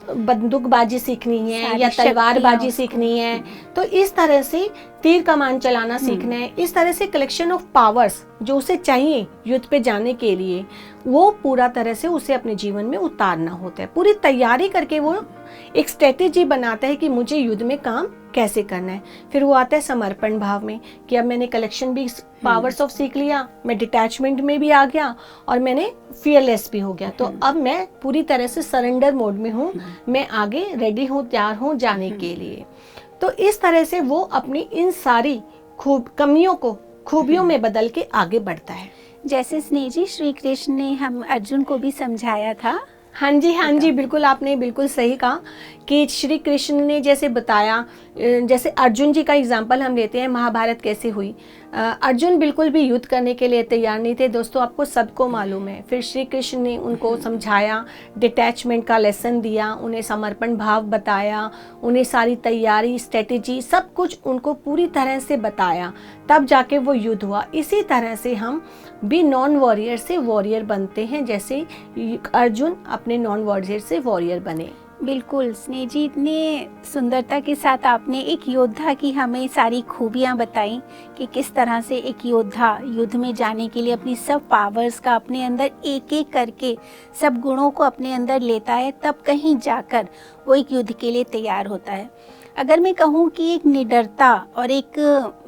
बंदूकबाजी सीखनी है, या तलवारबाजी सीखनी है। तो इस तरह से तीर कमान चलाना सीखना है। इस तरह से कलेक्शन ऑफ पावर्स जो उसे चाहिए युद्ध पे जाने के लिए, वो पूरा तरह से उसे अपने जीवन में उतारना होता है। पूरी तैयारी करके वो एक स्ट्रेटेजी बनाता है कि मुझे युद्ध में काम कैसे करना है। फिर वो आता है समर्पण भाव में, कि अब मैंने कलेक्शन भी पावर्स ऑफ सीख लिया, मैं डिटैचमेंट में भी आ गया, और मैंने फियरलेस भी हो गया। तो अब मैं पूरी तरह से सरेंडर मोड में हूँ, मैं आगे रेडी हूँ, तैयार हूँ जाने के लिए। तो इस तरह से वो अपनी इन सारी कमियों को खूबियों में बदल के आगे बढ़ता है। जैसे स्नेह जी, श्री कृष्ण ने हम अर्जुन को भी समझाया था। हाँ जी, बिल्कुल आपने बिल्कुल सही कहा कि श्री कृष्ण ने जैसे बताया, जैसे अर्जुन जी का एग्जाम्पल हम लेते हैं, महाभारत कैसे हुई। अर्जुन बिल्कुल भी युद्ध करने के लिए तैयार नहीं थे दोस्तों, आपको सबको मालूम है। फिर श्री कृष्ण ने उनको समझाया, डिटैचमेंट का लेसन दिया, उन्हें समर्पण भाव बताया, उन्हें सारी तैयारी, स्ट्रेटेजी, सब कुछ उनको पूरी तरह से बताया, तब जाके वो युद्ध हुआ। इसी तरह से हम भी नॉन वॉरियर से वॉरियर बनते हैं, जैसे अर्जुन अपने नॉन वॉरियर से वॉरियर बने। बिल्कुल स्नेह जी, इतने सुंदरता के साथ आपने एक योद्धा की हमें सारी खूबियां बताई कि किस तरह से एक योद्धा युद्ध में जाने के लिए अपनी सब पावर्स का अपने अंदर एक एक करके सब गुणों को अपने अंदर लेता है, तब कहीं जाकर वो एक युद्ध के लिए तैयार होता है। अगर मैं कहूँ कि एक निडरता और एक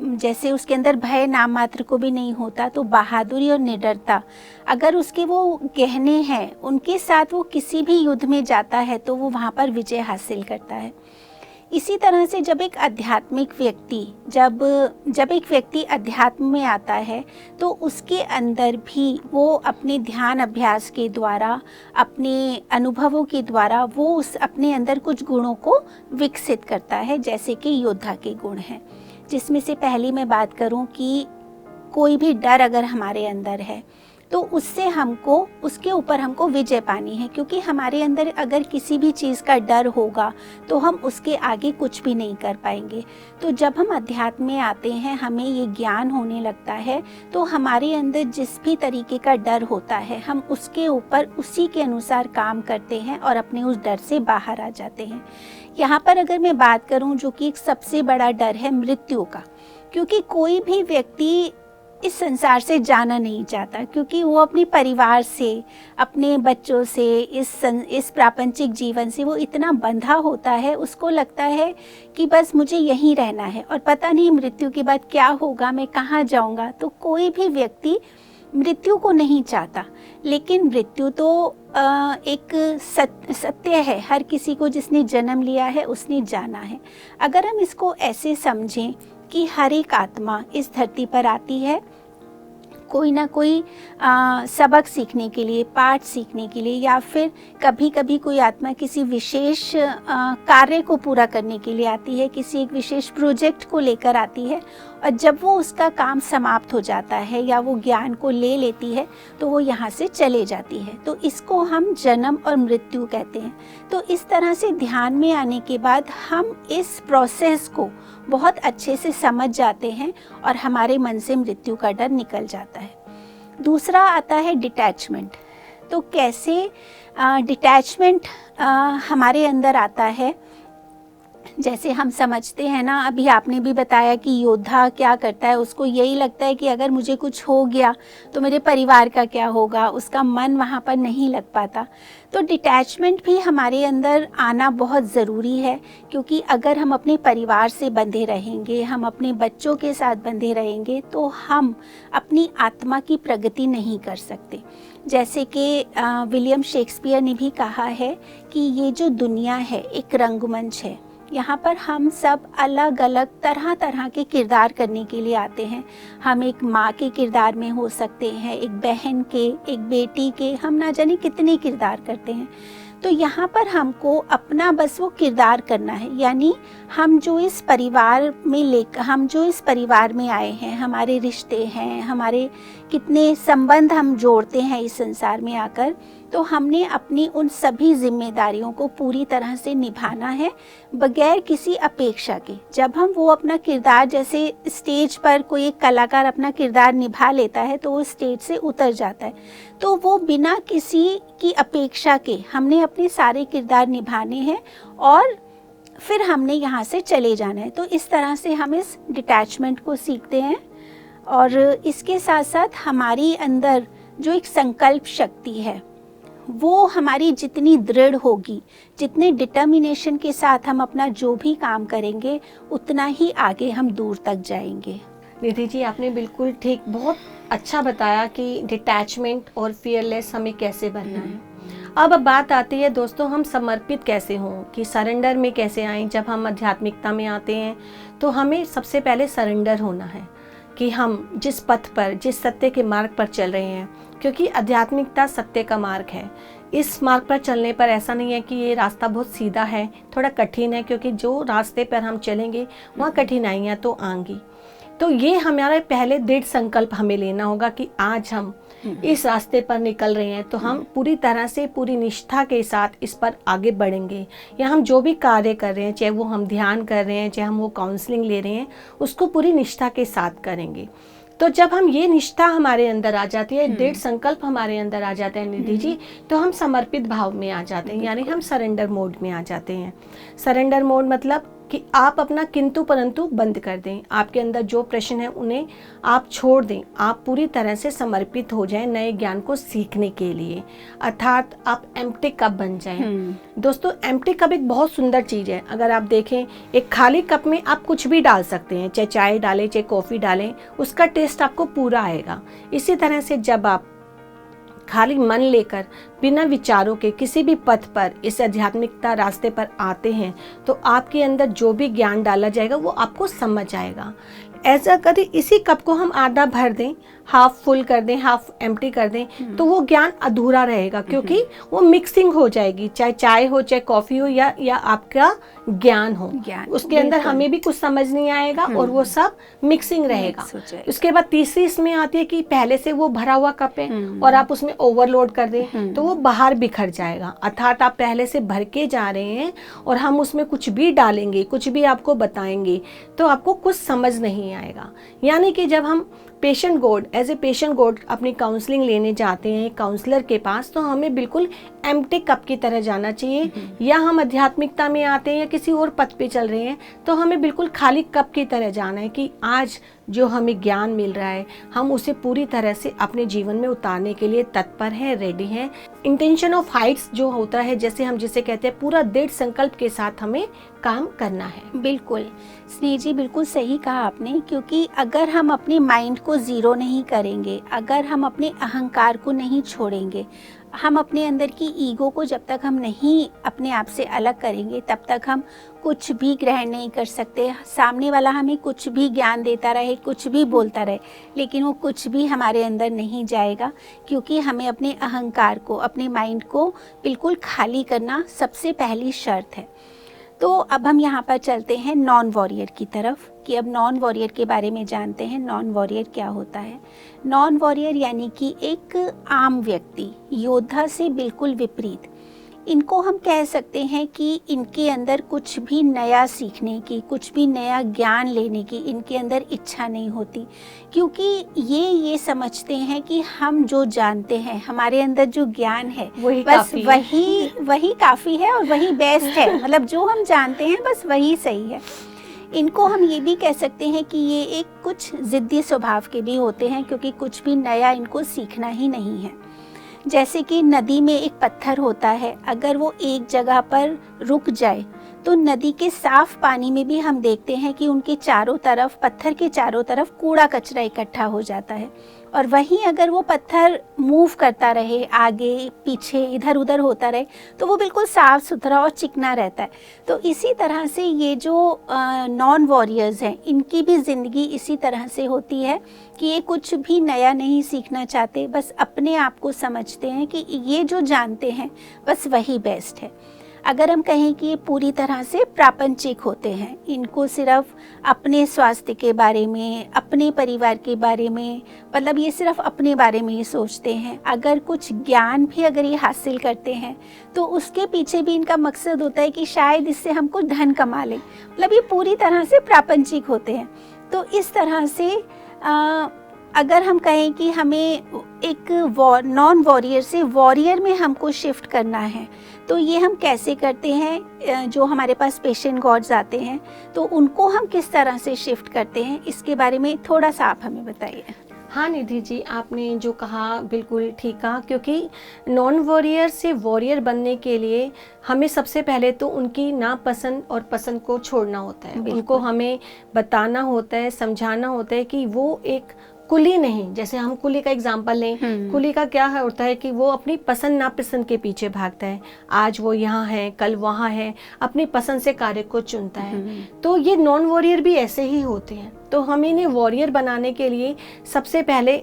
जैसे उसके अंदर भय नाम मात्र को भी नहीं होता, तो बहादुरी और निडरता अगर उसके वो गहने हैं, उनके साथ वो किसी भी युद्ध में जाता है तो वो वहाँ पर विजय हासिल करता है। इसी तरह से जब एक आध्यात्मिक व्यक्ति जब एक व्यक्ति अध्यात्म में आता है, तो उसके अंदर भी वो अपने ध्यान अभ्यास के द्वारा, अपने अनुभवों के द्वारा वो उस अपने अंदर कुछ गुणों को विकसित करता है, जैसे कि योद्धा के गुण हैं। जिसमें से पहली मैं बात करूं कि कोई भी डर अगर हमारे अंदर है तो उसके ऊपर हमको विजय पानी है, क्योंकि हमारे अंदर अगर किसी भी चीज़ का डर होगा तो हम उसके आगे कुछ भी नहीं कर पाएंगे। तो जब हम अध्यात्म में आते हैं, हमें ये ज्ञान होने लगता है, तो हमारे अंदर जिस भी तरीके का डर होता है, हम उसके ऊपर उसी के अनुसार काम करते हैं और अपने उस डर से बाहर आ जाते हैं। यहाँ पर अगर मैं बात करूँ, जो कि एक सबसे बड़ा डर है मृत्यु का, क्योंकि कोई भी व्यक्ति इस संसार से जाना नहीं चाहता, क्योंकि वो अपने परिवार से, अपने बच्चों से, इस प्रापंचिक जीवन से वो इतना बंधा होता है, उसको लगता है कि बस मुझे यहीं रहना है और पता नहीं मृत्यु के बाद क्या होगा, मैं कहाँ जाऊँगा। तो कोई भी व्यक्ति मृत्यु को नहीं चाहता, लेकिन मृत्यु तो एक सत्य है, हर किसी को जिसने जन्म लिया है उसने जाना है। अगर हम इसको ऐसे समझें कि हर एक आत्मा इस धरती पर आती है कोई ना कोई सबक सीखने के लिए, पाठ सीखने के लिए, या फिर कभी कभी कोई आत्मा किसी विशेष कार्य को पूरा करने के लिए आती है, किसी एक विशेष प्रोजेक्ट को लेकर आती है, और जब वो उसका काम समाप्त हो जाता है या वो ज्ञान को ले लेती है तो वो यहाँ से चले जाती है। तो इसको हम जन्म और मृत्यु कहते हैं। तो इस तरह से ध्यान में आने के बाद हम इस प्रोसेस को बहुत अच्छे से समझ जाते हैं और हमारे मन से मृत्यु का डर निकल जाता है। दूसरा आता है डिटैचमेंट। तो कैसे डिटैचमेंट हमारे अंदर आता है, जैसे हम समझते हैं ना, अभी आपने भी बताया कि योद्धा क्या करता है, उसको यही लगता है कि अगर मुझे कुछ हो गया तो मेरे परिवार का क्या होगा, उसका मन वहाँ पर नहीं लग पाता। तो डिटैचमेंट भी हमारे अंदर आना बहुत ज़रूरी है, क्योंकि अगर हम अपने परिवार से बंधे रहेंगे, हम अपने बच्चों के साथ बंधे रहेंगे, तो हम अपनी आत्मा की प्रगति नहीं कर सकते। जैसे कि विलियम शेक्सपियर ने भी कहा है कि ये जो दुनिया है एक रंगमंच है, यहाँ पर हम सब अलग अलग तरह तरह के किरदार करने के लिए आते हैं। हम एक माँ के किरदार में हो सकते हैं, एक बहन के, एक बेटी के, हम ना जाने कितने किरदार करते हैं। तो यहाँ पर हमको अपना बस वो किरदार करना है, यानी हम जो इस परिवार में आए हैं, हमारे रिश्ते हैं, हमारे कितने संबंध हम जोड़ते हैं इस संसार में आकर, तो हमने अपनी उन सभी जिम्मेदारियों को पूरी तरह से निभाना है बगैर किसी अपेक्षा के। जब हम वो अपना किरदार, जैसे स्टेज पर कोई एक कलाकार अपना किरदार निभा लेता है तो वो स्टेज से उतर जाता है, तो वो बिना किसी की अपेक्षा के हमने अपने सारे किरदार निभाने हैं और फिर हमने यहाँ से चले जाना है। तो इस तरह से हम इस डिटैचमेंट को सीखते हैं। और इसके साथ साथ हमारी अंदर जो एक संकल्प शक्ति है, वो हमारी जितनी दृढ़ होगी, जितने डिटर्मिनेशन के साथ हम अपना जो भी काम करेंगे, उतना ही आगे हम दूर तक जाएंगे। निधि जी, आपने बिल्कुल ठीक, बहुत अच्छा बताया कि डिटैचमेंट और फियरलेस हमें कैसे बनना है। अब बात आती है दोस्तों, हम समर्पित कैसे हों, कि सरेंडर में कैसे आएं। जब हम आध्यात्मिकता में आते हैं तो हमें सबसे पहले सरेंडर होना है कि हम जिस पथ पर, जिस सत्य के मार्ग पर चल रहे हैं, क्योंकि आध्यात्मिकता सत्य का मार्ग है। इस मार्ग पर चलने पर ऐसा नहीं है कि ये रास्ता बहुत सीधा है, थोड़ा कठिन है, क्योंकि जो रास्ते पर हम चलेंगे वहाँ कठिनाइयाँ तो आएंगी। तो ये हमारा पहले दृढ़ संकल्प हमें लेना होगा कि आज हम इस रास्ते पर निकल रहे हैं, तो हम पूरी तरह से, पूरी निष्ठा के साथ इस पर आगे बढ़ेंगे। या हम जो भी कार्य कर रहे हैं, चाहे वो हम ध्यान कर रहे हैं, चाहे हम वो काउंसलिंग ले रहे हैं, उसको पूरी निष्ठा के साथ करेंगे। तो जब हम ये निष्ठा हमारे अंदर आ जाती है, दृढ़ संकल्प हमारे अंदर आ जाता है निधि जी, तो हम समर्पित भाव में आ जाते हैं, यानी हम सरेंडर मोड में आ जाते हैं। सरेंडर मोड मतलब कि आप अपना किंतु परंतु बंद कर दें, आपके अंदर जो प्रश्न है उन्हें आप छोड़ दें, आप पूरी तरह से समर्पित हो जाएं नए ज्ञान को सीखने के लिए, अर्थात आप एम्प्टी कप बन जाएं। दोस्तों, एम्प्टी कप एक बहुत सुंदर चीज़ है। अगर आप देखें, एक खाली कप में आप कुछ भी डाल सकते हैं, चाहे चाय डालें, चाहे कॉफ़ी डालें, उसका टेस्ट आपको पूरा आएगा। इसी तरह से जब आप खाली मन लेकर बिना विचारों के किसी भी पथ पर, इस आध्यात्मिकता रास्ते पर आते हैं, तो आपके अंदर जो भी ज्ञान डाला जाएगा वो आपको समझ आएगा। ऐसा कभी इसी कप को हम आधा भर दें, हाफ फुल कर दें, हाफ एम्प्टी कर दें, तो वो ज्ञान अधूरा रहेगा, क्योंकि वो मिक्सिंग हो जाएगी, चाहे चाय हो, चाहे कॉफ़ी हो, या आपका ज्ञान हो, उसके अंदर हमें भी कुछ समझ नहीं आएगा और वो सब मिक्सिंग रहेगा। उसके बाद तीसरी इसमें आती है कि पहले से वो भरा हुआ कप है और आप उसमें ओवरलोड कर दें, तो वो बाहर बिखर जाएगा। अर्थात आप पहले से भर के जा रहे हैं और हम उसमें कुछ भी डालेंगे, कुछ भी आपको बताएंगे, तो आपको कुछ समझ नहीं आएगा। यानी कि जब हम पेशेंट गोड, एज ए पेशेंट गोड अपनी काउंसलिंग लेने जाते हैं काउंसलर के पास, तो हमें बिल्कुल एम्प्टी कप की तरह जाना चाहिए। या हम आध्यात्मिकता में आते हैं या किसी और पथ पे चल रहे हैं, तो हमें बिल्कुल खाली कप की तरह जाना है कि आज जो हमें ज्ञान मिल रहा है, हम उसे पूरी तरह से अपने जीवन में उतारने के लिए तत्पर हैं, रेडी हैं। इंटेंशन ऑफ हाइट्स जो होता है, जैसे हम जिसे कहते हैं, पूरा दृढ़ संकल्प के साथ हमें काम करना है। बिल्कुल स्नेह जी, बिल्कुल सही कहा आपने, क्योंकि अगर हम अपने माइंड को ज़ीरो नहीं करेंगे, अगर हम अपने अहंकार को नहीं छोड़ेंगे, हम अपने अंदर की ईगो को जब तक हम नहीं अपने आप से अलग करेंगे, तब तक हम कुछ भी ग्रहण नहीं कर सकते। सामने वाला हमें कुछ भी ज्ञान देता रहे, कुछ भी बोलता रहे, लेकिन वो कुछ भी हमारे अंदर नहीं जाएगा, क्योंकि हमें अपने अहंकार को, अपने माइंड को बिल्कुल खाली करना सबसे पहली शर्त है। तो अब हम यहाँ पर चलते हैं नॉन वॉरियर की तरफ, कि अब नॉन वॉरियर के बारे में जानते हैं। नॉन वॉरियर क्या होता है? नॉन वॉरियर यानी कि एक आम व्यक्ति, योद्धा से बिल्कुल विपरीत, इनको हम कह सकते हैं कि इनके अंदर कुछ भी नया सीखने की, कुछ भी नया ज्ञान लेने की इनके अंदर इच्छा नहीं होती, क्योंकि ये समझते हैं कि हम जो जानते हैं, हमारे अंदर जो ज्ञान है वही बस काफ़ी है। वही काफ़ी है और वही बेस्ट है। मतलब जो हम जानते हैं बस वही सही है। इनको हम ये भी कह सकते हैं कि ये एक कुछ ज़िद्दी स्वभाव के भी होते हैं, क्योंकि कुछ भी नया इनको सीखना ही नहीं है। जैसे कि नदी में एक पत्थर होता है, अगर वो एक जगह पर रुक जाए तो नदी के साफ पानी में भी हम देखते हैं कि उनके चारों तरफ, पत्थर के चारों तरफ कूड़ा कचरा इकट्ठा हो जाता है। और वहीं अगर वो पत्थर मूव करता रहे, आगे पीछे इधर उधर होता रहे, तो वो बिल्कुल साफ सुथरा और चिकना रहता है। तो इसी तरह से ये जो नॉन वॉरियर्स हैं, इनकी भी ज़िंदगी इसी तरह से होती है कि ये कुछ भी नया नहीं सीखना चाहते, बस अपने आप को समझते हैं कि ये जो जानते हैं बस वही बेस्ट है। अगर हम कहें कि ये पूरी तरह से प्रापंचिक होते हैं, इनको सिर्फ अपने स्वास्थ्य के बारे में, अपने परिवार के बारे में, मतलब ये सिर्फ अपने बारे में ही सोचते हैं। अगर कुछ ज्ञान भी अगर ये हासिल करते हैं तो उसके पीछे भी इनका मकसद होता है कि शायद इससे हम कुछ धन कमा लें। मतलब ये पूरी तरह से प्रापंचिक होते हैं। तो इस तरह से अगर हम कहें कि हमें एक नॉन वॉरियर से वॉरियर में हमको शिफ्ट करना है, तो ये हम कैसे करते हैं? जो हमारे पास पेशेंट गॉड्स आते हैं तो उनको हम किस तरह से शिफ्ट करते हैं, इसके बारे में थोड़ा सा आप हमें बताइए। हाँ निधि जी, आपने जो कहा बिल्कुल ठीक कहा, क्योंकि नॉन वॉरियर से वॉरियर बनने के लिए हमें सबसे पहले तो उनकी नापसंद और पसंद को छोड़ना होता है। उनको हमें बताना होता है, समझाना होता है कि वो एक कुली नहीं, जैसे हम कुली का एग्जांपल लें, कुली का क्या होता है कि वो अपनी पसंद नापसंद के पीछे भागता है। आज वो यहाँ है, कल वहाँ है, अपनी पसंद से कार्य को चुनता है। तो ये नॉन वॉरियर भी ऐसे ही होते हैं। तो हमें इन्हें वॉरियर बनाने के लिए सबसे पहले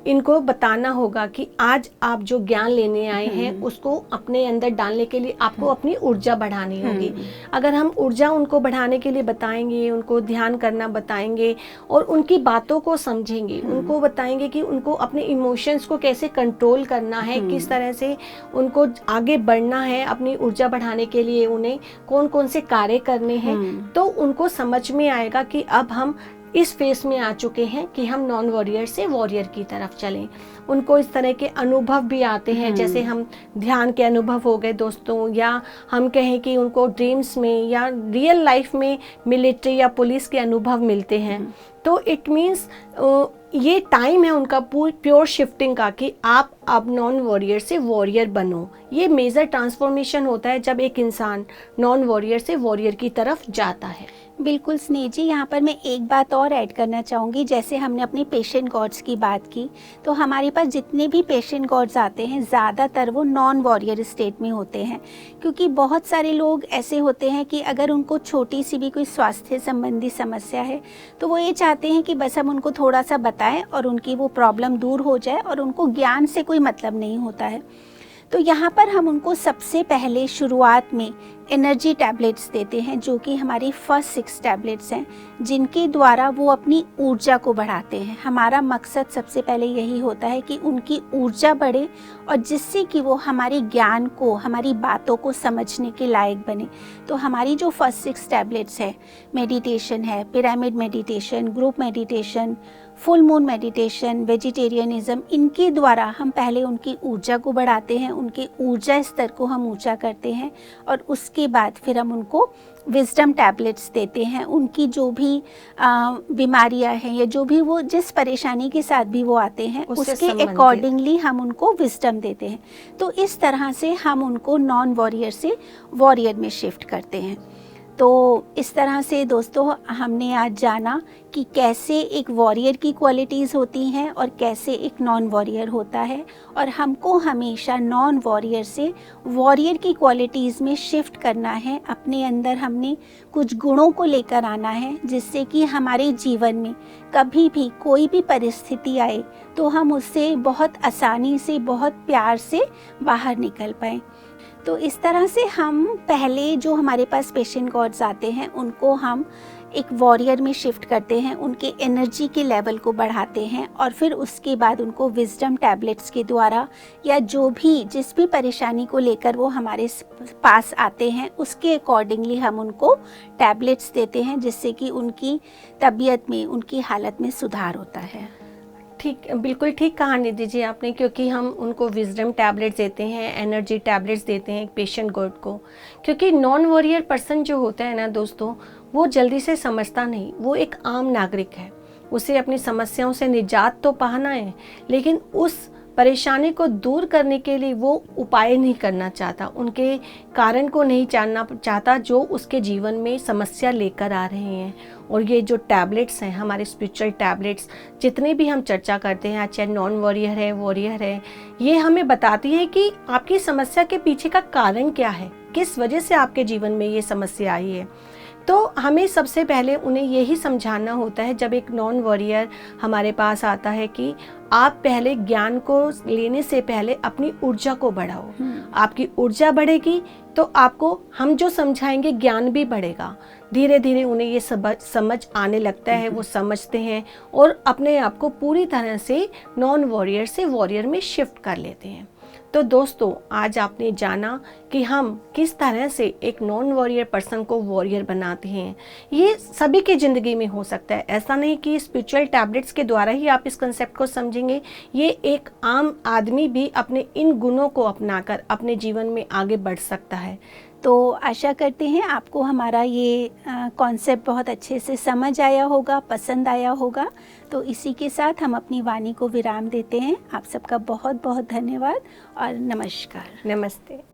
इनको बताना होगा कि आज आप जो ज्ञान लेने आए हैं उसको अपने अंदर डालने के लिए आपको अपनी ऊर्जा बढ़ानी होगी। अगर हम ऊर्जा उनको बढ़ाने के लिए बताएंगे, उनको ध्यान करना बताएंगे और उनकी बातों को समझेंगे, उनको बताएंगे कि उनको अपने इमोशंस को कैसे कंट्रोल करना है, किस तरह से उनको आगे बढ़ना है, अपनी ऊर्जा बढ़ाने के लिए उन्हें कौन कौन से कार्य करने हैं, तो उनको समझ में आएगा कि अब हम इस फेस में आ चुके हैं कि हम नॉन वॉरियर से वॉरियर की तरफ चलें। उनको इस तरह के अनुभव भी आते हैं, जैसे हम ध्यान के अनुभव हो गए दोस्तों, या हम कहें कि उनको ड्रीम्स में या रियल लाइफ में मिलिट्री या पुलिस के अनुभव मिलते हैं। तो इट मीन्स ये टाइम है उनका प्योर शिफ्टिंग का कि आप अब नॉन वॉरियर से वॉरियर बनो। ये मेजर ट्रांसफॉर्मेशन होता है जब एक इंसान नॉन वॉरियर से वॉरियर की तरफ जाता है। बिल्कुल स्नेह जी, यहाँ पर मैं एक बात और ऐड करना चाहूँगी। जैसे हमने अपने पेशेंट गॉड्स की बात की, तो हमारे पास जितने भी पेशेंट गॉड्स आते हैं ज़्यादातर वो नॉन वॉरियर स्टेट में होते हैं, क्योंकि बहुत सारे लोग ऐसे होते हैं कि अगर उनको छोटी सी भी कोई स्वास्थ्य संबंधी समस्या है तो वो ये चाहते हैं कि बस हम उनको थोड़ा सा बताएं और उनकी वो प्रॉब्लम दूर हो जाए, और उनको ज्ञान से कोई मतलब नहीं होता है। तो यहाँ पर हम उनको सबसे पहले शुरुआत में एनर्जी टैबलेट्स देते हैं, जो कि हमारी फर्स्ट 6 टैबलेट्स हैं, जिनके द्वारा वो अपनी ऊर्जा को बढ़ाते हैं। हमारा मकसद सबसे पहले यही होता है कि उनकी ऊर्जा बढ़े और जिससे कि वो हमारे ज्ञान को, हमारी बातों को समझने के लायक बने। तो हमारी जो फर्स्ट 6 टैबलेट्स है, मेडिटेशन है, pyramid meditation, group meditation, full moon meditation, vegetarianism, इनके द्वारा हम पहले उनकी ऊर्जा को बढ़ाते हैं, उनके ऊर्जा स्तर को हम ऊंचा करते हैं, और उसके बाद फिर हम उनको विजडम टैबलेट्स देते हैं। उनकी जो भी बीमारियां हैं या जो भी वो जिस परेशानी के साथ भी वो आते हैं उसके अकॉर्डिंगली हम उनको विजडम देते हैं। तो इस तरह से हम उनको नॉन वॉरियर से वॉरियर में शिफ्ट करते हैं। तो इस तरह से दोस्तों हमने आज जाना कि कैसे एक वॉरियर की क्वालिटीज़ होती हैं और कैसे एक नॉन वॉरियर होता है, और हमको हमेशा नॉन वॉरियर से वॉरियर की क्वालिटीज़ में शिफ्ट करना है। अपने अंदर हमने कुछ गुणों को लेकर आना है, जिससे कि हमारे जीवन में कभी भी कोई भी परिस्थिति आए तो हम उससे बहुत आसानी से, बहुत प्यार से बाहर निकल पाएँ। तो इस तरह से हम पहले जो हमारे पास पेशेंट गॉड्स आते हैं उनको हम एक वॉरियर में शिफ्ट करते हैं, उनके एनर्जी के लेवल को बढ़ाते हैं और फिर उसके बाद उनको विजडम टैबलेट्स के द्वारा या जो भी जिस भी परेशानी को लेकर वो हमारे पास आते हैं उसके अकॉर्डिंगली हम उनको टैबलेट्स देते हैं, जिससे कि उनकी तबीयत में, उनकी हालत में सुधार होता है। ठीक, बिल्कुल ठीक कहा निधि जी आपने, क्योंकि हम उनको विजडम टैबलेट्स देते हैं, एनर्जी टैबलेट्स देते हैं एक पेशेंट गोड को, क्योंकि नॉन वॉरियर पर्सन जो होता है ना दोस्तों, वो जल्दी से समझता नहीं, वो एक आम नागरिक है, उसे अपनी समस्याओं से निजात तो पाना है, लेकिन उस परेशानी को दूर करने के लिए वो उपाय नहीं करना चाहता, उनके कारण को नहीं जानना चाहता जो उसके जीवन में समस्या लेकर आ रहे हैं। और ये जो टैबलेट्स हैं, हमारे स्पिरिचुअल टैबलेट्स जितने भी हम चर्चा करते हैं, चाहे नॉन वॉरियर है, वॉरियर है, ये हमें बताती है कि आपकी समस्या के पीछे का कारण क्या है, किस वजह से आपके जीवन में ये समस्या आई है। तो हमें सबसे पहले उन्हें यही समझाना होता है, जब एक नॉन वॉरियर हमारे पास आता है, कि आप पहले ज्ञान को लेने से पहले अपनी ऊर्जा को बढ़ाओ। आपकी ऊर्जा बढ़ेगी तो आपको हम जो समझाएंगे ज्ञान भी बढ़ेगा। धीरे धीरे उन्हें ये समझ आने लगता है, वो समझते हैं और अपने आप को पूरी तरह से नॉन वॉरियर से वॉरियर में शिफ्ट कर लेते हैं। तो दोस्तों, आज आपने जाना कि हम किस तरह से एक नॉन वॉरियर पर्सन को वॉरियर बनाते हैं। ये सभी की ज़िंदगी में हो सकता है, ऐसा नहीं कि स्पिरिचुअल टैबलेट्स के द्वारा ही आप इस कंसेप्ट को समझेंगे। ये एक आम आदमी भी अपने इन गुणों को अपनाकर अपने जीवन में आगे बढ़ सकता है। तो आशा करते हैं आपको हमारा ये कॉन्सेप्ट बहुत अच्छे से समझ आया होगा, पसंद आया होगा। तो इसी के साथ हम अपनी वाणी को विराम देते हैं। आप सबका बहुत बहुत धन्यवाद और नमस्कार। नमस्ते।